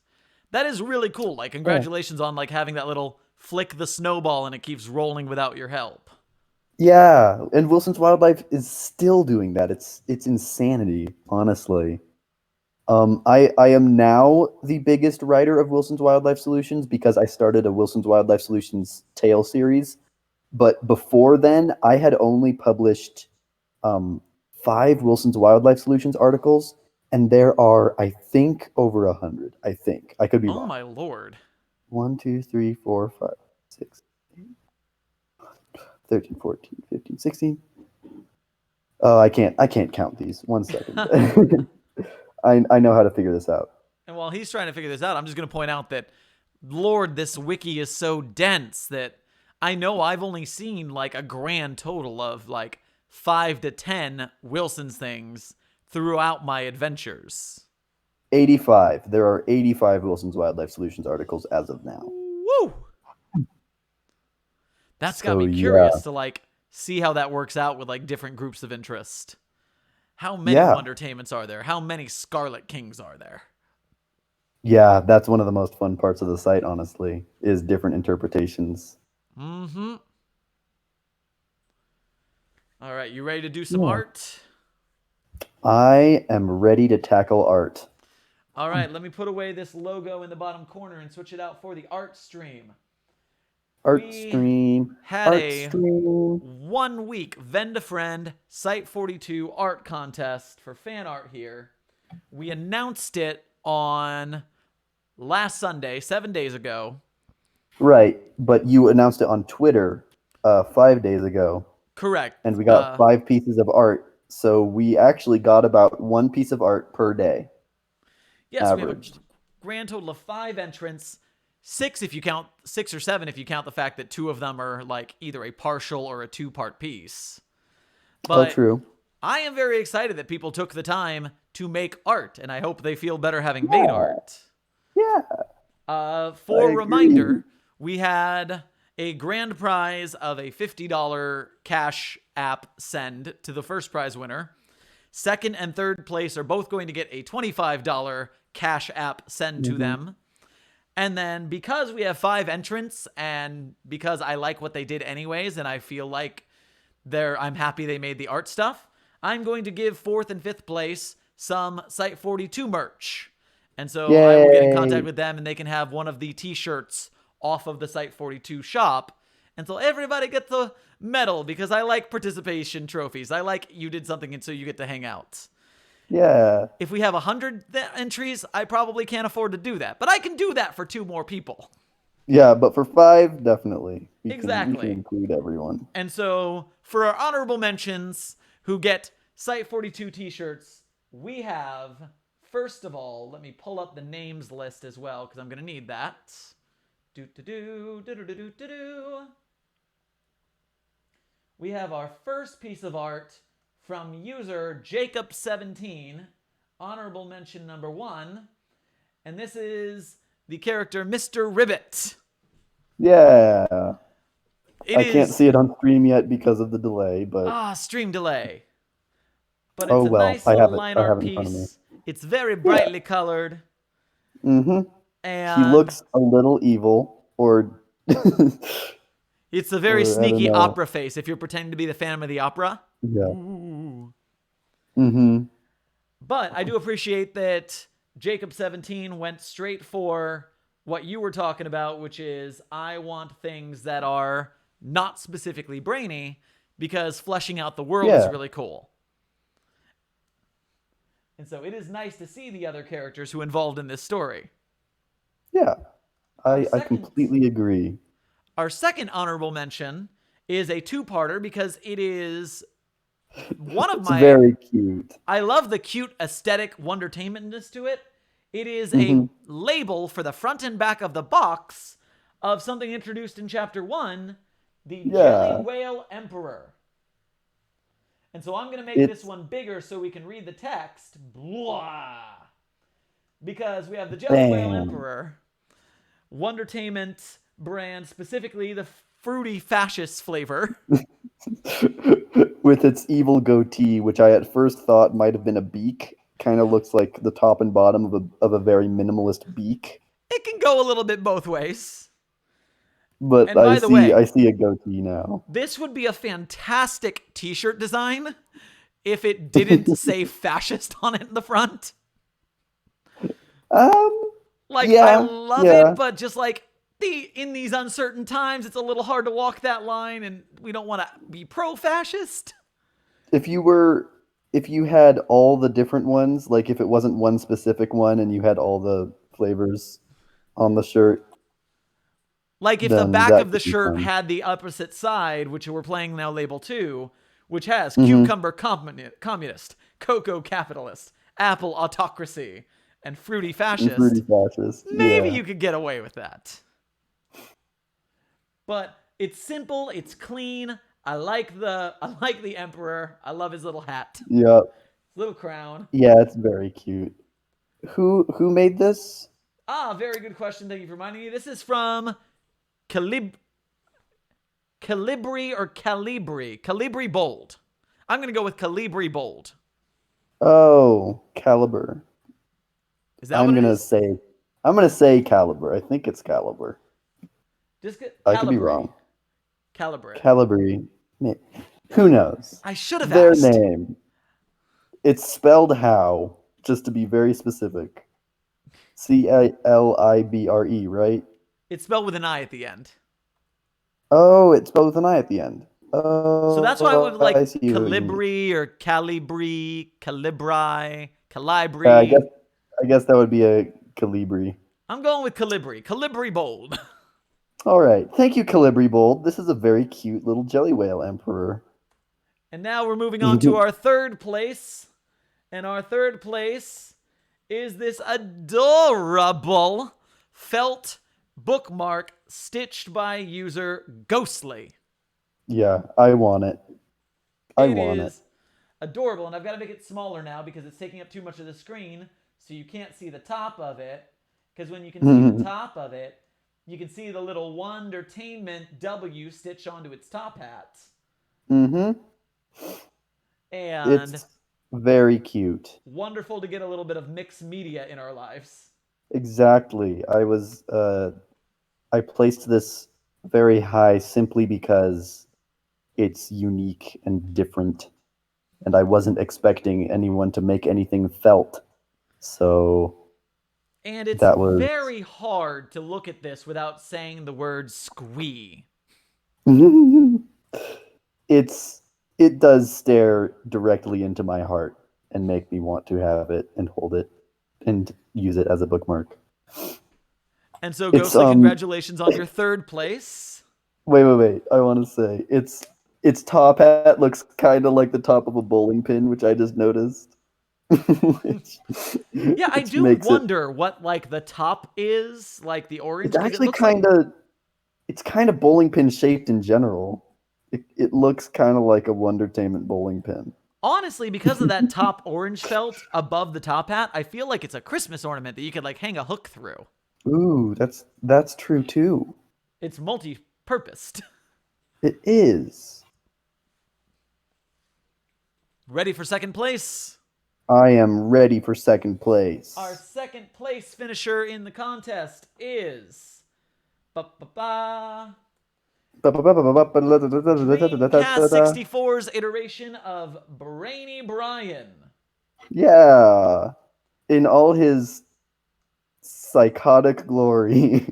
That is really cool. Like Yeah. congratulations on like having that little flick the snowball and it keeps rolling without your help. Yeah, and Wilson's Wildlife is still doing that. It's insanity, honestly. I am now the biggest writer of Wilson's Wildlife Solutions because I started a Wilson's Wildlife Solutions tale series. But before then, I had only published um, 5 Wilson's Wildlife Solutions articles, and there are, I think, over 100. I think I could be Oh wrong. my lord. 1, 2, 3, 4, 5, 6, 13, 14, 15, 16. Oh, I can't count these. 1 second. I know how to figure this out. And while he's trying to figure this out, I'm just going to point out that, Lord, this wiki is so dense that I know I've only seen like a grand total of like 5 to 10 Wilson's things throughout my adventures. 85. There are 85 Wilson's Wildlife Solutions articles as of now. Woo! That's got So me yeah, curious to like see how that works out with like different groups of interest. How many yeah, Wondertainments are there? How many Scarlet Kings are there? yeah. That's one of the most fun parts of the site, honestly, is different interpretations. Mm-hmm. All right, you ready to do some Yeah. art? I am ready to tackle art. All right, let me put away this logo in the bottom corner and switch it out for the art stream. Art We stream. had Art a stream. 1 week Vend-a-Friend Site-42 art contest for fan art here. We announced it on last Sunday, 7 days ago. Right, but you announced it on Twitter 5 days ago, and Correct. we got 5 pieces of art. So we actually got about 1 piece of art per day, Yes, we have a averaged. grand total of 5 entrants. 6 if you count 6 or 7 if you count the fact that 2 of them are like either a partial or a 2-part piece. But true. I am very excited that people took the time to make art, and I hope they feel better having made art. Yeah. For reminder, we had a grand prize of a $50 cash app send to the first prize winner. Second and third place are both going to get a $25 cash app send to them. And then because we have 5 entrants and because I like what they did anyways, and I feel like I'm happy they made the art stuff, I'm going to give 4th and 5th place some Site-42 merch. And so I will get in contact with them and they can have one of the t-shirts off of the Site-42 shop. And so everybody gets a medal because I like participation trophies. I like you did something and so you get to hang out. Yeah. If we have 100 entries, I probably can't afford to do that. But I can do that for 2 more people. Yeah, but for 5, definitely. We Exactly. can include everyone. And so for our honorable mentions who get Site-42 t-shirts, we have, first of all, let me pull up the names list as well because I'm going to need that. We have our first piece of art from user Jacob17, honorable mention number 1, and this is the character Mr. Ribbit. Yeah. I can't see it on stream yet because of the delay, but stream delay. But it's a nice I little have it. line I have art it in front of me. piece. It's very brightly colored. And And he looks a little evil, or it's a very sneaky opera face if you're pretending to be the Phantom of the Opera. Yeah. Ooh. Mm-hmm. But I do appreciate that Jacob17 went straight for what you were talking about, which is I want things that are not specifically brainy because fleshing out the world is really cool. And so it is nice to see the other characters who are involved in this story. Yeah, I completely agree. Our second honorable mention is a 2-parter because it is one of my... It's very cute. I love the cute aesthetic wondertainmentness to it. It is a label for the front and back of the box of something introduced in Chapter 1, the Jelly Whale Emperor. And so I'm going to make this one bigger so we can read the text. Blah! Because we have the Jelly Whale Emperor, Wondertainment brand, specifically the fruity fascist flavor. With its evil goatee, which I at first thought might have been a beak. Kind of looks like the top and bottom of a very minimalist beak. It can go a little bit both ways. But I see a goatee now. This would be a fantastic t-shirt design if it didn't say fascist on it in the front. I love it, but just like in these uncertain times, it's a little hard to walk that line, and we don't want to be pro-fascist. If you had all the different ones, like if it wasn't one specific one and you had all the flavors on the shirt. Like if the back of the shirt had the opposite side, which we're playing now label 2, which has cucumber communist, cocoa capitalist, apple autocracy, and fruity fascist. Maybe you could get away with that. But it's simple, it's clean. I like the Emperor. I love his little hat. Yep. Little crown. Yeah, it's very cute. Who made this? Very good question. Thank you for reminding me. This is from Calibri Bold. I'm going to go with Calibri Bold. Oh, Caliber. Is that what it is? I'm going to say Caliber. I think it's Caliber. I could be wrong. Calibri. Who knows? I should have asked. Their name. It's spelled how, just to be very specific. Calibre, right? It's spelled with an I at the end. Oh, it's spelled with an I at the end. Oh, so that's why I would like Calibri or Calibri, Calibri. I guess that would be a Calibri. I'm going with Calibri. Calibri Bold. All right. Thank you, Calibri Bold. This is a very cute little jelly whale emperor. And now we're moving on to our third place. And our third place is this adorable felt bookmark stitched by user Ghostly. Yeah, I want it. I It want it. is adorable, and I've got to make it smaller now because it's taking up too much of the screen, so you can't see the top of it. Because when you can see the top of it, you can see the little Wondertainment W stitched onto its top hat. Mm-hmm. And It's very cute. wonderful to get a little bit of mixed media in our lives. Exactly. I placed this very high simply because it's unique and different, and I wasn't expecting anyone to make anything felt. So And it's that was very hard to look at this without saying the word squee. it's it does stare directly into my heart and make me want to have it and hold it and use it as a bookmark. And so, It's Ghostly, congratulations on your third place. wait. I want to say its top hat looks kind of like the top of a bowling pin, which I just noticed. which, Yeah, I which do makes it. wonder what like the top is, like the orange, It's because it actually looks like kind of bowling pin shaped in general. It looks kind of like a Wondertainment bowling pin. honestly, because of that top orange felt above the top hat, I feel like it's a Christmas ornament that you could like hang a hook through. Ooh, that's true too. It's multi-purposed. It is. Ready for second place? I am ready for second place. Our second place finisher in the contest is ba-ba-ba, Dreamcast 64's iteration of Brainy Brian. Yeah, in all his psychotic glory.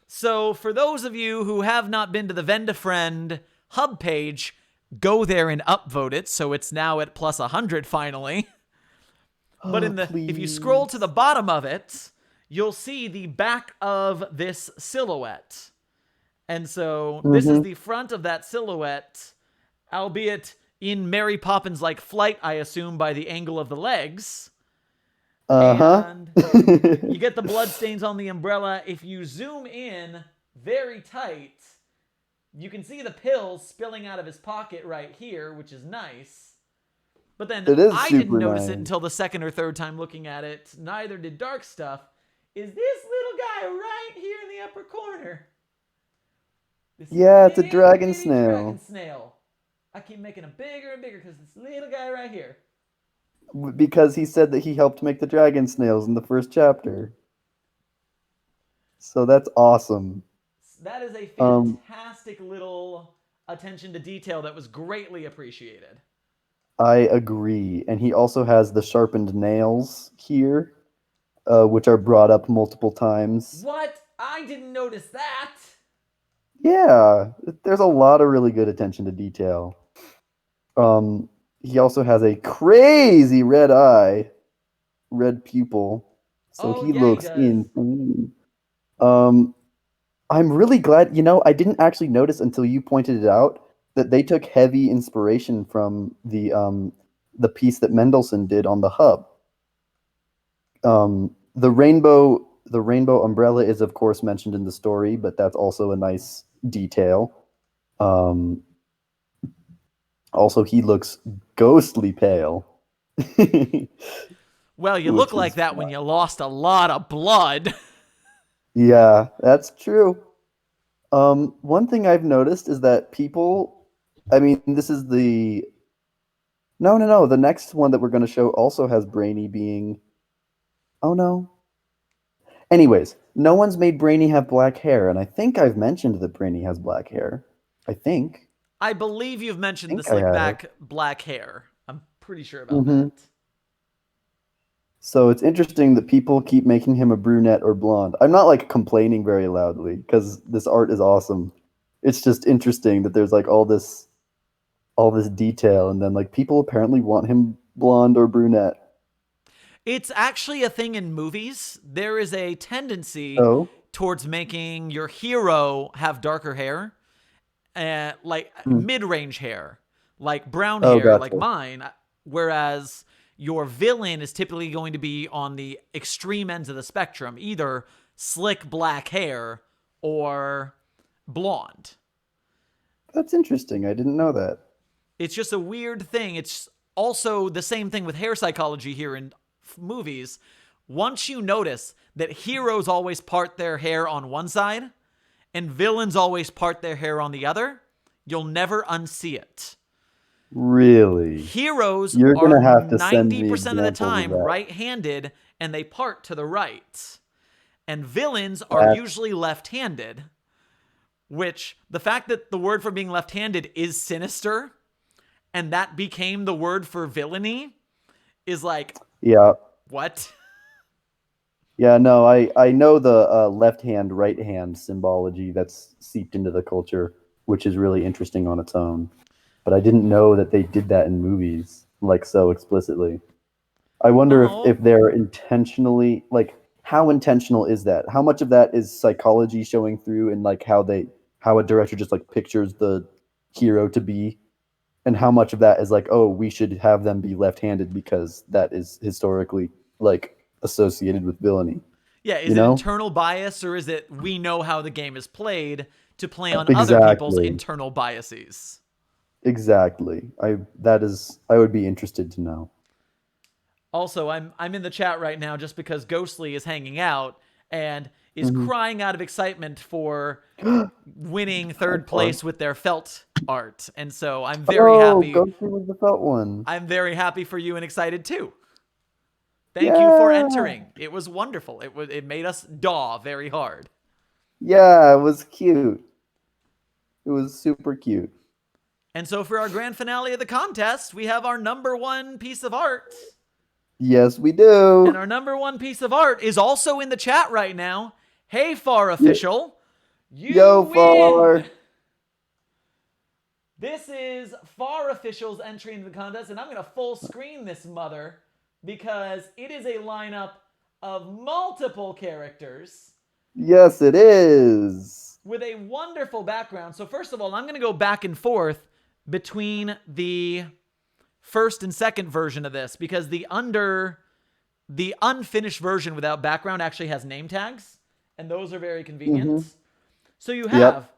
So, for those of you who have not been to the Vend-a-Friend hub page, go there and upvote it so it's now at plus 100 finally. But Oh, if you scroll to the please. bottom of it, you'll see the back of this silhouette. And so this is Mm-hmm. the front of that silhouette, albeit in Mary Poppins like flight, I assume, by the angle of the legs. Uh-huh. And you get the bloodstains on the umbrella. If you zoom in very tight, you can see the pills spilling out of his pocket right here, which is nice. But then It is I didn't super notice it nice. until the second or third time looking at it. Neither did Darkstuff. Is this little guy right here in the upper corner? This Yeah, it's a little dragon bitty dragon snail. snail. I keep making him bigger and bigger because this little guy right here. Because he said that he helped make the dragon snails in the first chapter. So that's awesome. That is a Um, fantastic little attention to detail that was greatly appreciated. I agree. And he also has the sharpened nails here, which are brought up multiple times. What? I didn't notice that. Yeah, there's a lot of really good attention to detail. Um, he also has a crazy red eye, red pupil, so Oh, he yeah, he looks does. insane. Um, I'm really glad, I didn't actually notice until you pointed it out that they took heavy inspiration from the piece that Mendelssohn did on the hub. The rainbow umbrella is of course mentioned in the story, but that's also a nice detail. Um, Also, he looks ghostly pale. Well, you look Which like is that when fun. you lost a lot of blood. Yeah, that's true. One thing I've noticed is that people, I mean, this is the no. The next one that we're going to show also has Brainy being. Oh no. Anyways, no one's made Brainy have black hair, and I think I've mentioned that Brainy has black hair. I think. I believe you've I mentioned the think I slick have. back black hair. I'm pretty sure about Mm-hmm. that. So it's interesting that people keep making him a brunette or blonde. I'm not like complaining very loudly because this art is awesome. It's just interesting that there's like all this detail and then like people apparently want him blonde or brunette. It's actually a thing in movies. There is a tendency Oh. towards making your hero have darker hair, like Hmm. mid-range hair, like brown Oh, hair, like gotcha. mine, whereas your villain is typically going to be on the extreme ends of the spectrum, either slick black hair or blonde. That's interesting. I didn't know that. It's just a weird thing. It's also the same thing with hair psychology here in movies. Once you notice that heroes always part their hair on one side and villains always part their hair on the other, you'll never unsee it. Really? Heroes You're are gonna have to send me 90% of the examples of time that. right-handed and they part to the right. And villains are That's usually left-handed, which the fact that the word for being left-handed is sinister and that became the word for villainy is like, yeah. what? Yeah, no, I know the left hand, right hand symbology that's seeped into the culture, which is really interesting on its own. But I didn't know that they did that in movies like so explicitly. I wonder if Oh, they're intentionally like how intentional is that? How much of that is psychology showing through in like how a director just like pictures the hero to be, and how much of that is like, oh, we should have them be left-handed because that is historically like associated with villainy, yeah. you Is it know? internal bias or is it we know how the game is played to play on other people's Exactly. internal biases? Exactly. I would be interested to know. Also, I'm in the chat right now just because Ghostly is hanging out and is Mhm. crying out of excitement for winning Hi, third Bart. place with their felt art. And so Oh, Ghostly was the felt one. I'm very happy for you and excited too. Thank you for Yeah. entering. It was wonderful. It made us daw very hard. Yeah, it was cute. It was super cute. And so for our grand finale of the contest, we have our number one piece of art. Yes, we And do. our number one piece of art is also in the chat right now. Hey, Far Y- Official, you Yo, win! Far. This is Far Official's entry into the contest, and I'm going to full screen this mother because it is a lineup of multiple characters Yes, it is. with a wonderful background. So, first of all, I'm going to go back and forth between the first and second version of this because the unfinished version without background actually has name tags, and those are very convenient. Mm-hmm. So you Yep. have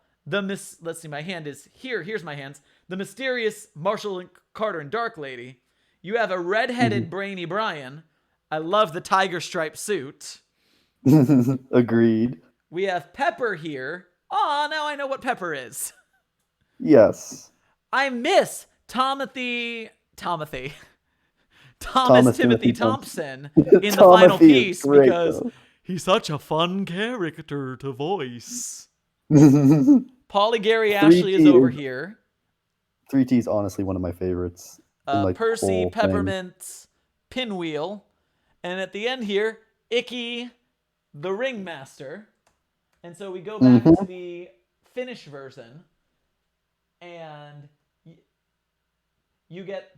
let's see, my hand is here. Here's my hands. The mysterious Marshall Carter and Dark Lady. You have a red-headed Brainy Brian. I love the tiger stripe suit. Agreed. We have Pepper here. Aw, now I know what Pepper is. Yes. I miss Thomas Thomas Timothy Timothy Thompson. Thompson in the final Timothy is piece great because though. he's such a fun character to voice. Polly Gary Three Ashley is T over is here. 3T is honestly one of my favorites in like the Percy, whole thing. Peppermint, Pinwheel. And at the end here, Icky, the Ringmaster. And so we go back to Mm-hmm. the finished version, and you get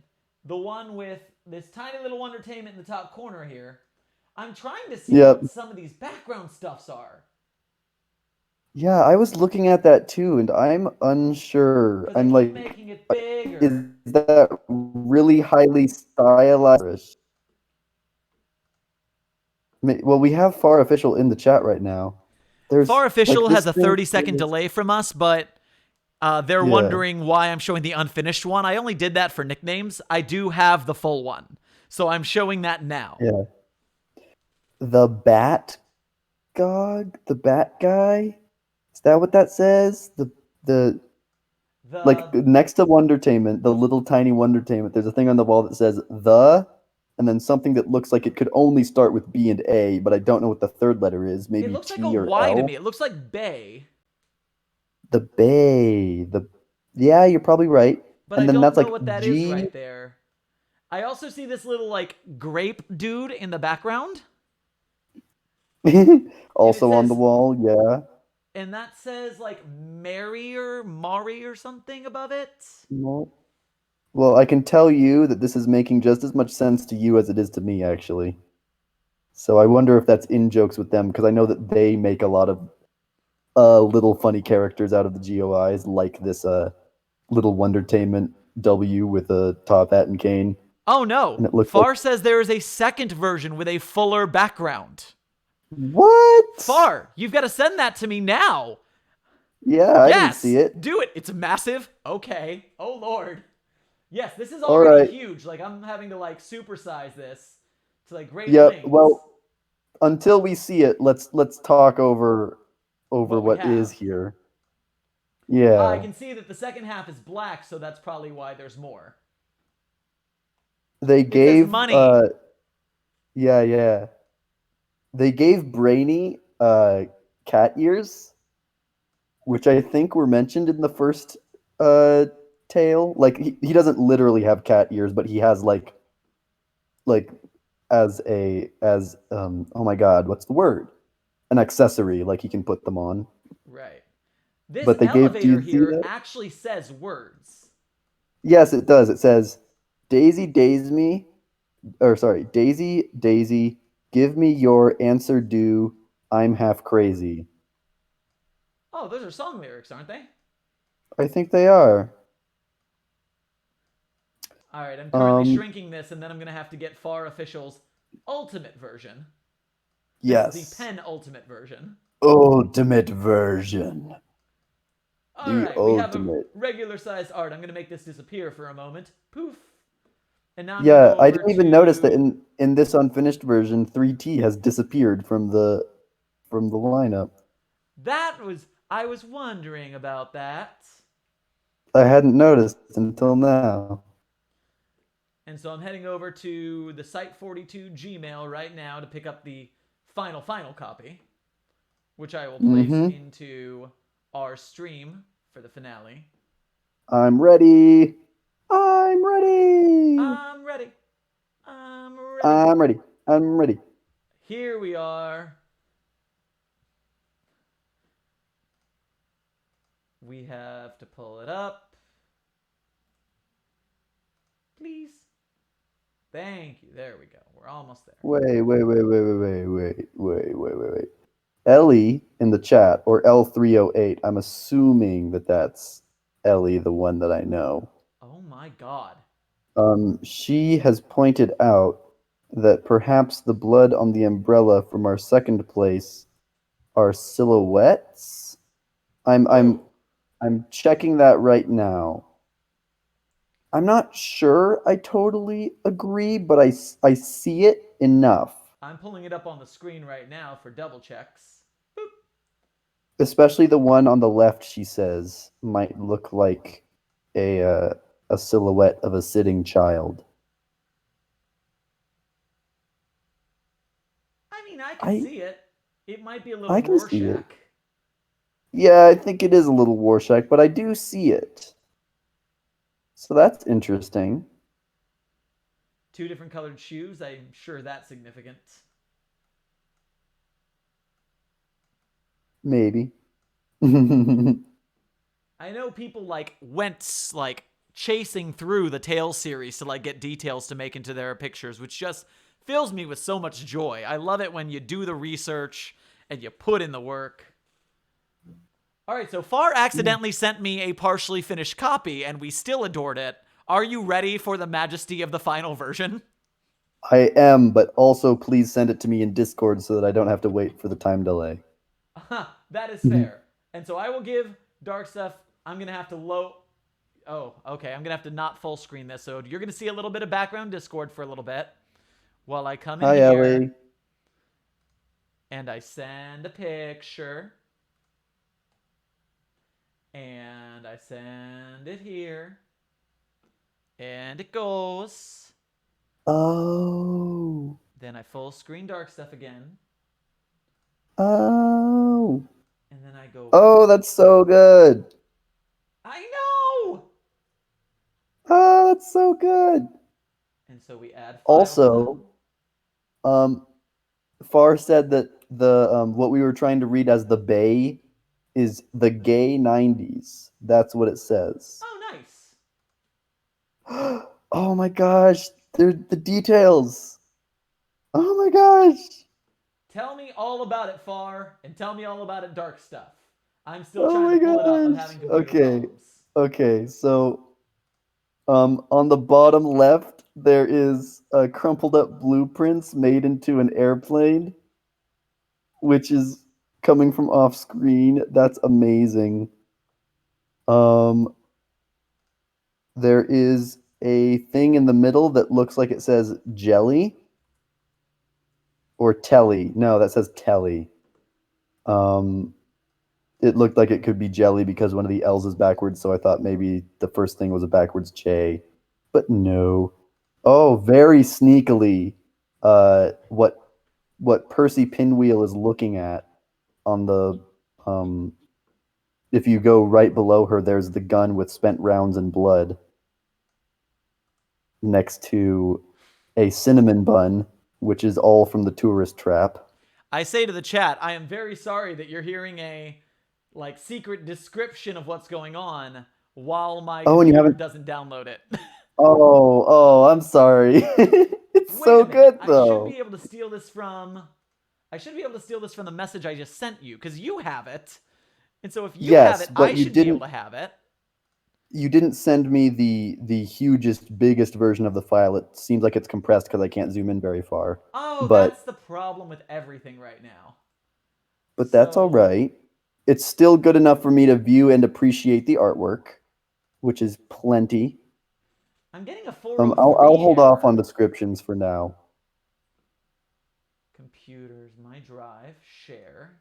the one with this tiny little Wondertainment in the top corner here. I'm trying to see Yep. what some of these background stuffs are. Yeah, I was looking at that too, and I'm unsure. Because they I'm keep like, making it bigger. is that really highly stylized? Well, we have Far Official in the chat right now. There's Far like Official this has a thing 30-second is delay from us, but they're yeah, wondering why I'm showing the unfinished one. I only did that for nicknames. I do have the full one. So I'm showing that now. yeah. The Bat guy. Is that what that says? The like The next to Wondertainment, the little tiny Wondertainment, there's a thing on the wall that says the, and then something that looks like it could only start with B and A, but I don't know what the third letter is. It Maybe looks like a T or Y to L. me. It looks like Bay, The Bay. The Yeah, you're probably right. but I And then don't that's know like what that is G. right there. I also see this little like grape dude in the background, and it Also on the says, wall. Yeah. and that says like Mary or Mari or something above it. No. Well, I can tell you that this is making just as much sense to you as it is to me, actually. So I wonder if that's in jokes with them because I know that they make a lot of little funny characters out of the GOIs, like this little Wondertainment W with a top hat and cane, Oh no! and it looks like Far says there is a second version with a fuller background. What? Far, you've got to send that to me now. Yeah, I didn't see Yes, it. do it. It's massive. Okay. Oh Lord. Yes, this is All already right. huge. Like I'm having to like supersize this to like great Yep. lengths. Well, until we see it, let's talk over What we what is have. here. I Yeah. can see that the second half is black, so that's probably why there's more. They It says gave money. yeah. They gave Brainy cat ears, which I think were mentioned in the first uh tale. Like he doesn't literally have cat ears, but he has like as oh my god, what's the word? An accessory, like he can put them on. Right. This But they gave do elevator you see here that? actually says words. Yes, it does. It says Daisy Daze me or sorry, Daisy Daisy, give me your answer due. I'm half crazy. Oh, those are song lyrics, aren't they? I think they are. All right, I'm currently Um shrinking this, and then I'm gonna have to get Far Official's ultimate version. This is the yes. penultimate version. Ultimate version. All The right, we have a ultimate. regular sized art. I'm gonna make this disappear for a moment. Poof. And now I'm gonna Yeah, go I over didn't even notice that to in this unfinished version, 3T has disappeared from the lineup. that was I was wondering about that. I hadn't noticed until now. And so I'm heading over to the Site-42 Gmail right now to pick up the final copy, which I will place Mm-hmm. into our stream for the finale. I'm ready. I'm ready. I'm ready. I'm ready. I'm ready. I'm ready. Here we are. We have to pull it up. Please. Thank you. There we go. We're almost there. Wait. Ellie in the chat, or L308. I'm assuming that that's Ellie, the one that I know. Oh my god. She has pointed out that perhaps the blood on the umbrella from our second place are silhouettes. I'm I'm Whoa. I'm checking that right now. I'm not sure I totally agree, but I see it enough. I'm pulling it up on the screen right now for double checks. Boop. Especially the one on the left, she says, might look like a uh, a silhouette of a sitting child. I mean, I could I see it. It might be a little I can see it. Rorschach. Yeah, I think it is a little Warshak, but I do see it. So that's interesting. Two different colored shoes. I'm sure that's significant. Maybe. I know people like went like chasing through the Tales series to like get details to make into their pictures, which just fills me with so much joy. I love it when you do the research and you put in the work. All right, so Far accidentally sent me a partially finished copy and we still adored it. Are you ready for the majesty of the final version? I am, but also please send it to me in Discord so that I don't have to wait for the time delay. That is fair. And so I will give Darkstuff. I'm going to have to Oh, okay. I'm going to have to not full screen this. So you're going to see a little bit of background Discord for a little bit while I come in Hi, here Ellie. and I send a picture. And I send it here. And it goes. Oh. Then I full screen Darkstuff again. Oh. And then I go. Oh, that's so good. I know! Oh, that's so good. And so we add file to Also, them. um, Far said that the what we were trying to read as the Bay is the gay 90s. That's what it says. Oh, nice. Oh my gosh, they're the details. Oh my gosh. Tell me all about it, Far, and tell me all about it, Darkstuff. I'm still Oh trying to my pull it up. I'm gosh. having computer Okay. problems. Okay. So, on the bottom left, there is crumpled up blueprints made into an airplane. which is coming from off screen. That's amazing. There is a thing in the middle that looks like it says jelly or telly. No, that says telly. Um, it looked like it could be jelly because one of the L's is backwards, so I thought maybe the first thing was a backwards J, but no. Oh, very sneakily, what Percy Pinwheel is looking at on the if you go right below her, there's the gun with spent rounds and blood next to a cinnamon bun, which is all from the tourist trap. I say to the chat, I am very sorry that you're hearing a like secret description of what's going on while my Oh, and you computer haven't. doesn't download it. Oh, I'm sorry. It's Wait a so minute. good I should though. be able to steal this from the message I just sent you cuz you have it. And so if you have Yes, it, I but should be able to have it. you didn't send me the hugest, biggest version of the file. It seems like it's compressed because I can't zoom in very far. Oh, that's But the problem with everything right now. but that's all So, right. It's still good enough for me to view and appreciate the artwork, which is plenty. I'm getting a I'll 403 hold off error. on descriptions for now. Computers, my drive, share.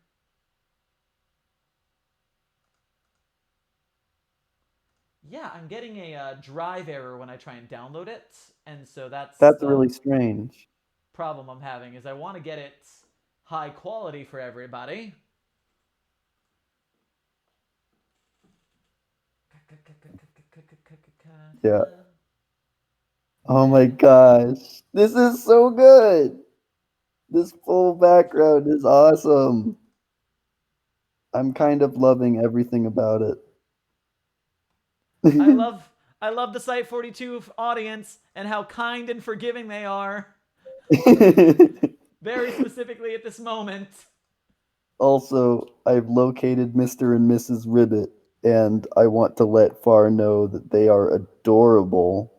Yeah, I'm getting a drive error when I try and download it, and so that's That's the really strange. problem I'm having. Is I want to get it high quality for everybody. Yeah. Oh my gosh. This is so good. This full background is awesome. I'm kind of loving everything about I it. love I love the Site-42 audience and how kind and forgiving they are. Very specifically at this moment. Also, I've located Mr. and Mrs. Ribbit, and I want to let Far know that they are adorable.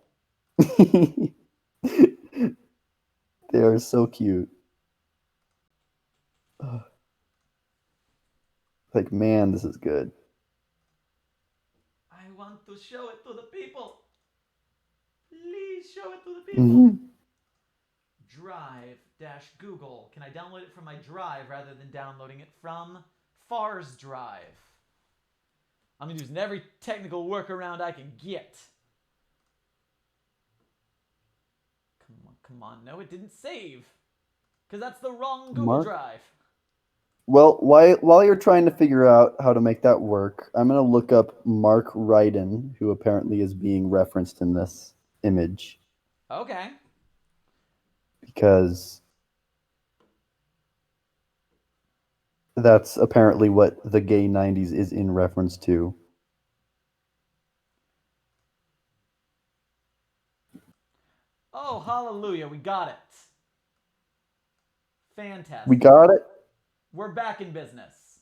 They are so cute. Like, man, this is good. I want to show it to the people. Please show it to the people. Mhm. Drive dash Google. Can I download it from my drive rather than downloading it from Far's drive? I'm using every technical workaround I can get. Come on, come on. No, it didn't save. Because that's the wrong Google Mark? Drive. Well, while you're trying to figure out how to make that work, I'm going to look up Mark Ryden, who apparently is being referenced in this image, Okay. because that's apparently what the gay 90s is in reference to. Oh, hallelujah. We got it. Fantastic. We got it? We're back in business.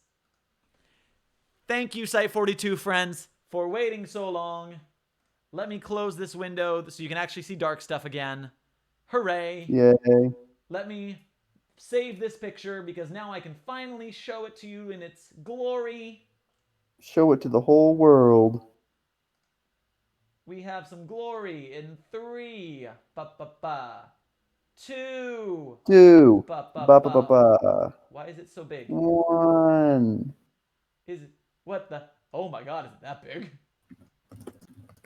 Thank you, Site-42 friends, for waiting so long. Let me close this window so you can actually see Darkstuff again. Hooray. Yay. Let me save this picture because now I can finally show it to you in its glory. Show it to the whole world. We have some glory in 3, ba-ba-ba, 2, 2. Ba ba ba ba-ba-ba. ba. Why is it so big? 1. Is it, what the, oh my god, is it that big?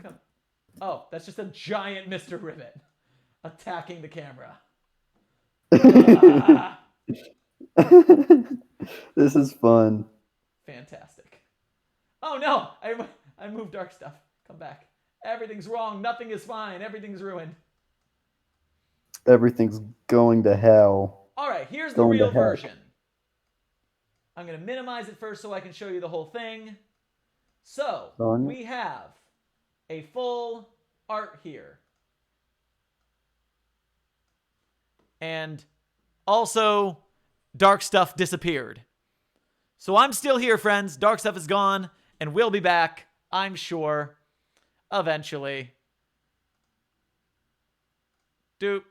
Come, oh, that's just a giant Mr. Ribbit attacking the camera. Ah, This is fun. fantastic. Oh no, I moved Darkstuff. Come back. Everything's wrong. Nothing is fine. Everything's ruined. Everything's going to hell. All right, here's the Going to real heck. version. I'm going to minimize it first so I can show you the whole thing. So, Son. we have a full art here. And also, Darkstuff disappeared. So I'm still here, friends. Darkstuff is gone, and we'll be back, I'm sure, eventually. Doop,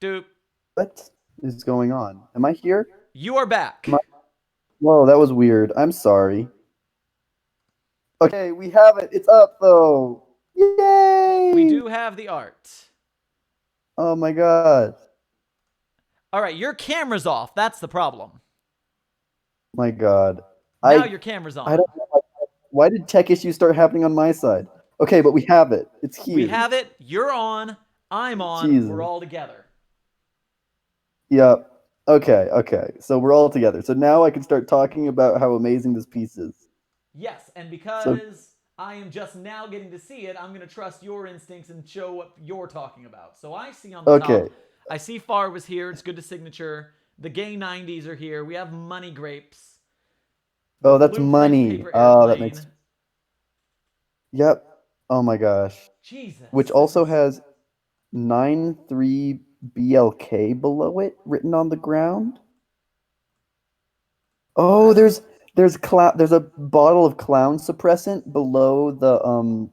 doop. What is going on? Am I here? You are back. Whoa, that was weird. I'm sorry. Okay, we have it. It's up though. We Yay! do have the art. Oh my god. All right, your camera's off. That's the problem. My god. Now I your camera's I on. don't know why did tech issues start happening on my side? Okay, but we have it. It's We here. have it. You're on. I'm on. We're Jesus. all together. Yep. Okay, okay. So we're all together. So now I can start talking about how amazing this piece is. Yes, and So because I am just now getting to see it, I'm going to trust your instincts and show what you're talking about. So I see on the okay. top, I see Far was here. It's good to signature. The gay 90s are here. We have Money Grapes. The Oh, that's Blueprint money. Paper Oh, that Airplane. makes Yep. Oh my gosh. Which Jesus, this also is. has 93 BLK below it written on the ground. Oh, How do. there's a bottle of clown suppressant below the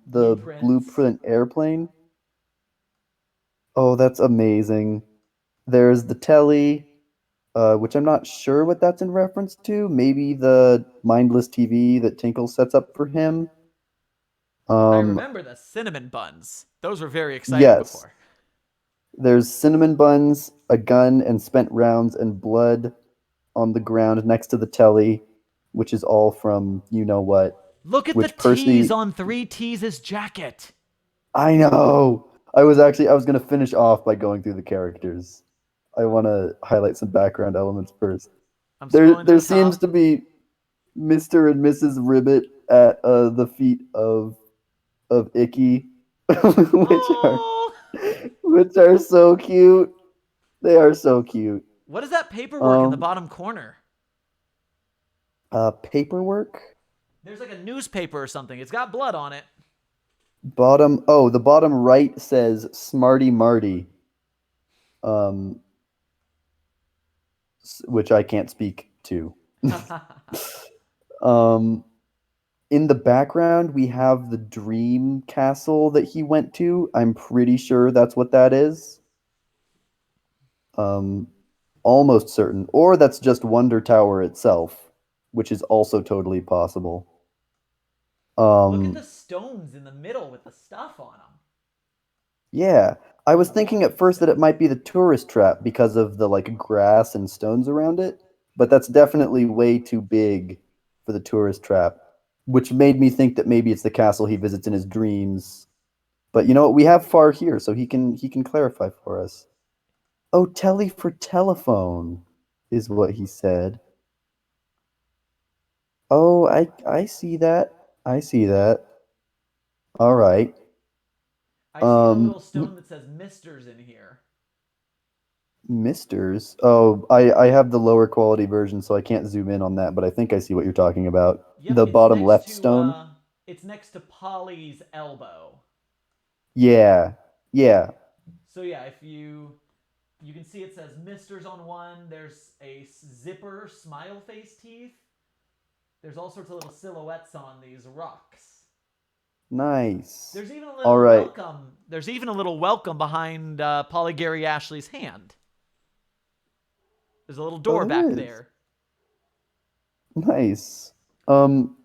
Blueprints. blueprint airplane. Oh, that's amazing. There's the telly, which I'm not sure what that's in reference to. Maybe the mindless TV that Tinkle sets up for him. I Um, remember the cinnamon buns. Those were very exciting yes. before. There's cinnamon buns, a gun, and spent rounds and blood on the ground next to the telly, which is all from you know what. Look at the Which T's Percy, on 3T's jacket. I know. I was gonna finish off by going through the characters. I want to highlight some background elements first. I'm There scrolling to there the seems top. to be Mr. and Mrs. Ribbit at the feet of Icky, which are Oh! which are so cute. They are so cute. What is that paperwork in the Um, bottom corner? paperwork. There's like a newspaper or something. It's got blood on it. The bottom right says Smarty Marty, um, which I can't speak to. um, in the background, we have the dream castle that he went to. I'm pretty sure that's what that is. Um, almost certain. Or that's just Wonder Tower itself, which is also totally possible. Look at Um, the stones in the middle with the stuff on them. yeah. I The was thinking at first that it wallstone. might be the tourist trap because of the like grass and stones around it, but that's definitely way too big for the tourist trap, which made me think that maybe it's the castle he visits in his dreams. But you know what? We have Far here, so he can clarify for us. Oh, telly for telephone is what he said. Oh, I see that. I see that. All right. I see a Um, little stone that says Misters in here. Misters. Oh, I have the lower quality version, so I can't zoom in on that, but I think I see what you're talking about. Yep, The bottom left stone. it's next to Polly's elbow. Yeah. Yeah. So yeah, if you can see it says Misters on one. There's a zipper smile face teeth. There's all sorts of little silhouettes on these rocks. Nice. There's even a All little right. welcome. There's even a little welcome behind Polly Gary Ashley's hand. There's a little Oh, door there back is. there. Nice. Um,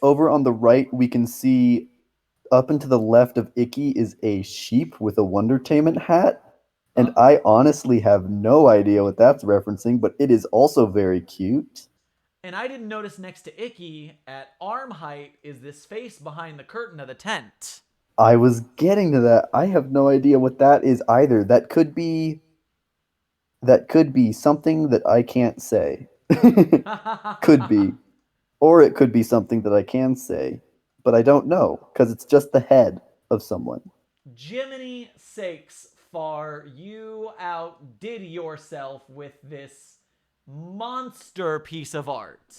over on the right, we can see up and to the left of Icky is a sheep with a Wondertainment hat. And Uh, I honestly have no idea what that's referencing, but it is also very cute. and I didn't notice next to Icky at arm height is this face behind the curtain of the tent. I was getting to that. I have no idea what that is either. That could be something that I can't say. Could be. Or it could be something that I can say, but I don't know because it's just the head of someone. Jiminy sakes, Far, you outdid yourself with this monster piece of art.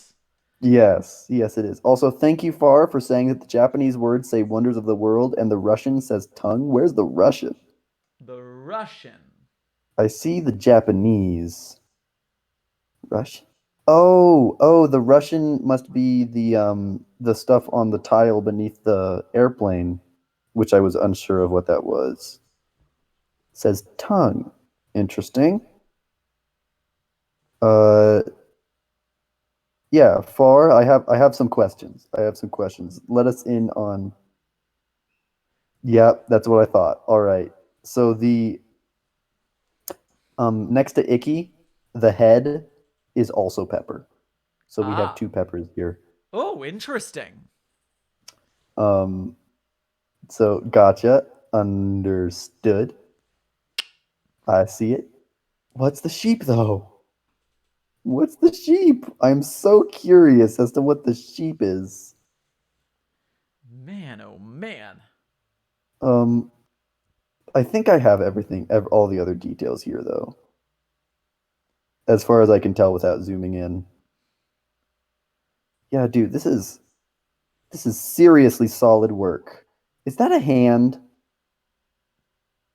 Yes, yes, it is. Also, thank you, Far, for saying that the Japanese words say wonders of the world and the Russian says tongue. Where's the Russian? The Russian. I see the Japanese. Russian? Oh, the Russian must be the stuff on the tile beneath the airplane, which I was unsure of what that was. Says tongue. Interesting. Uh Yeah, far. I have some questions. I have some questions. Let us in on. Yep, that's what I thought. All right. So the next to Icky, the head is also pepper. So we have Ah. two peppers here. Oh, interesting. Um, so gotcha. Understood. I see it. What's the sheep though? What's the sheep? I'm so curious as to what the sheep is. Man, oh man. Um, I think I have everything, all the other details here though, as far as I can tell without zooming in. Yeah, dude, this is seriously solid work. Is that a hand?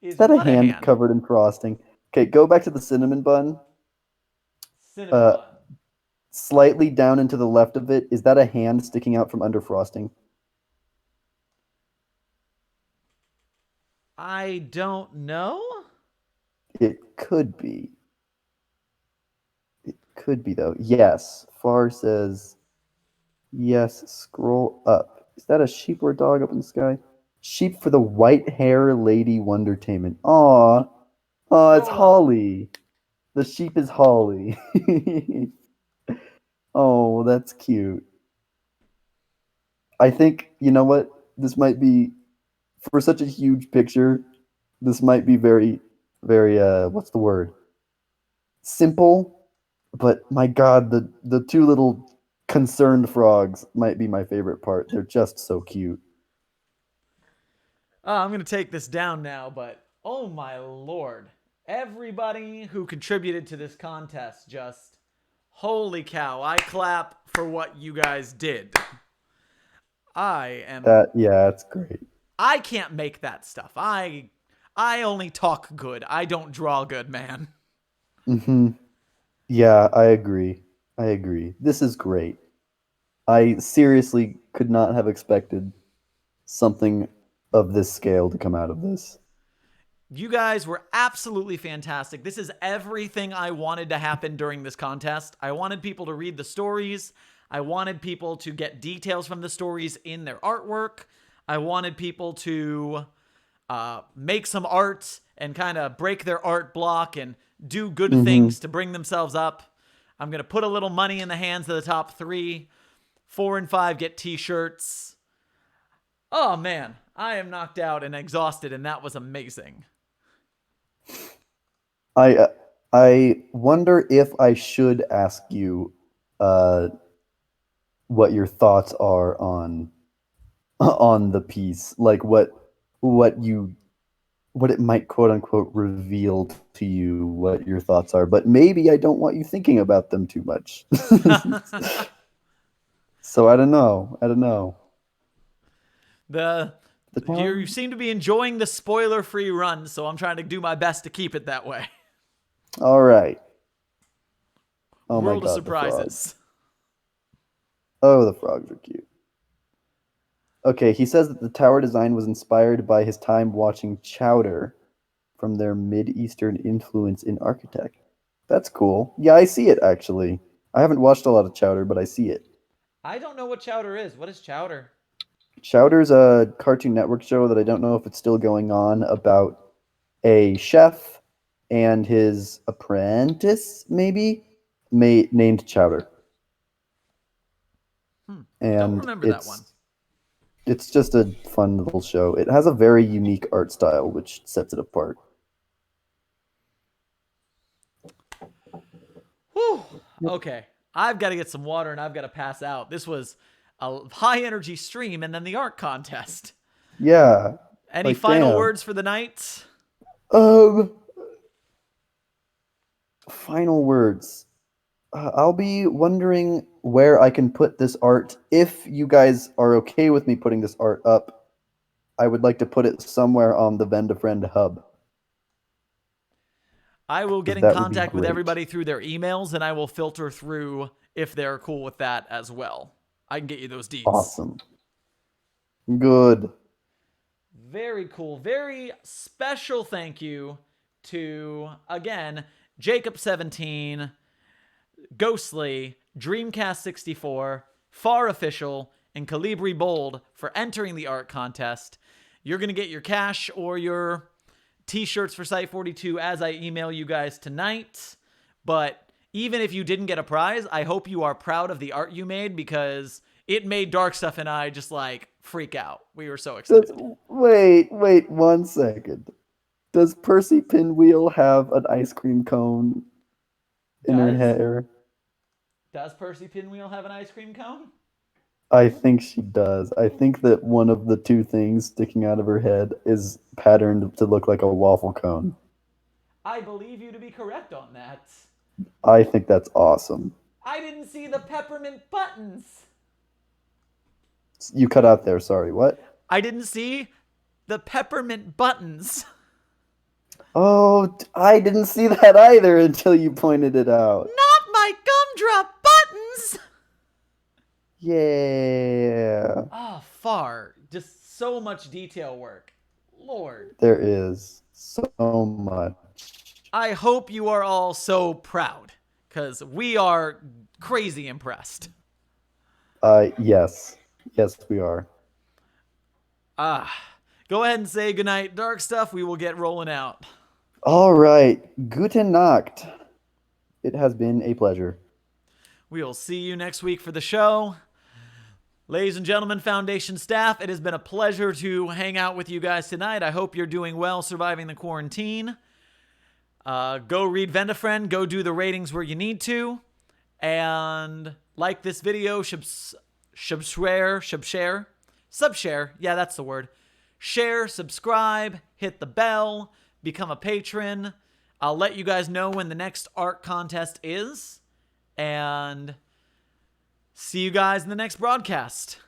Is Is that a what a hand hand? covered in frosting? Okay, go back to the cinnamon bun. Cinnamon Uh, bun. Slightly down and to the left of it, is that a hand sticking out from under frosting? I don't know. It could be. It could be though. Yes. Far says yes. Scroll up. Is that a sheep or a dog up in the sky? Sheep for the white hair lady wondertainment. Aw. Aw, it's Scroll up. Holly. The sheep is Holly. Oh, that's cute. I think, you know what? This might be, for such a huge picture, this might be very, very, what's the word? Simple, but my God, the two little concerned frogs might be my favorite part. They're just so cute. I'm going to take this down now, but oh my lord. Everybody who contributed to this contest just. Holy cow. I clap for what you guys did. I am. Yeah, it's great. I can't make that stuff. I only talk good. I don't draw good, man. Hmm. Yeah, I agree. I agree. This is great. I seriously could not have expected something of this scale to come out of this. You guys were absolutely fantastic. This is everything I wanted to happen during this contest. I wanted people to read the stories. I wanted people to get details from the stories in their artwork. I wanted people to make some art and kind of break their art block and do good Hmm. things to bring themselves up. I'm going to put a little money in the hands of the top three. 4 and 5 get t-shirts. Oh man, I am knocked out and exhausted, and that was amazing. I uh, I wonder if I should ask you uh, what your thoughts are on on the piece, like what you what it might quote unquote reveal to you, what your thoughts are. But maybe I don't want you thinking about them too much. So I don't know. I don't know. the The you town. seem to be enjoying the spoiler-free run, so I'm trying to do my best to keep it that way. All right. Oh my World of God, the frogs. surprises. Oh, the frogs are cute. Okay, he says that the tower design was inspired by his time watching Chowder from their Mid-Eastern influence in architect. That's cool. Yeah, I see it actually. I haven't watched a lot of Chowder, but I see it. I don't know what chowder is. What is chowder? Chowder's a Cartoon Network show that I don't know if it's still going on about a chef and his apprentice, maybe, named Chowder. Don't And remember that one. it's just a fun little show. It has a very unique art style, which sets it apart. Whew. Yep. Okay. I've got to get some water and I've got to pass out. This was a high energy stream and then the art contest. Yeah, Any like final damn. words for the night? Um, Final words. I'll be wondering where I can put this art. If you guys are okay with me putting this art up, I would like to put it somewhere on the Vend-a-Friend hub, I will get because in that would be contact with great. everybody through their emails and I will filter through if they're cool with that as well. I can get you those deeds. Awesome. Good. Very cool. Very special thank you to, again, Jacob17, Ghostly, Dreamcast64, Far Official, and Calibri Bold for entering the art contest. You're going to get your cash or your t-shirts for Site-42 as I email you guys tonight. But even if you didn't get a prize, I hope you are proud of the art you made, because it made Darkstuff and I just like freak out. We were so excited. Wait 1 second. Does Percy Pinwheel have an ice cream cone in her hair? Does Percy Pinwheel have an ice cream cone? I think she does. I think that one of the two things sticking out of her head is patterned to look like a waffle cone. I believe you to be correct on that. I think that's awesome. I didn't see the peppermint buttons. You cut out there, sorry, what? I didn't see the peppermint buttons. Oh, I didn't see that either until you pointed it out. Not my gumdrop buttons! Yeah. Oh, far. Just so much detail work. Lord. There is so much. I hope you are all so proud, because we are crazy impressed. Yes. Yes, we are. Go ahead and say goodnight, Darkstuff. We will get rolling out. All right. Guten Nacht. It has been a pleasure. We will see you next week for the show. Ladies and gentlemen, Foundation staff, it has been a pleasure to hang out with you guys tonight. I hope you're doing well surviving the quarantine. Go read Vend-a-Friend. Go do the ratings where you need to. And like this video, subshare. Yeah, that's the word. Share, subscribe, hit the bell, become a patron. I'll let you guys know when the next art contest is. And see you guys in the next broadcast.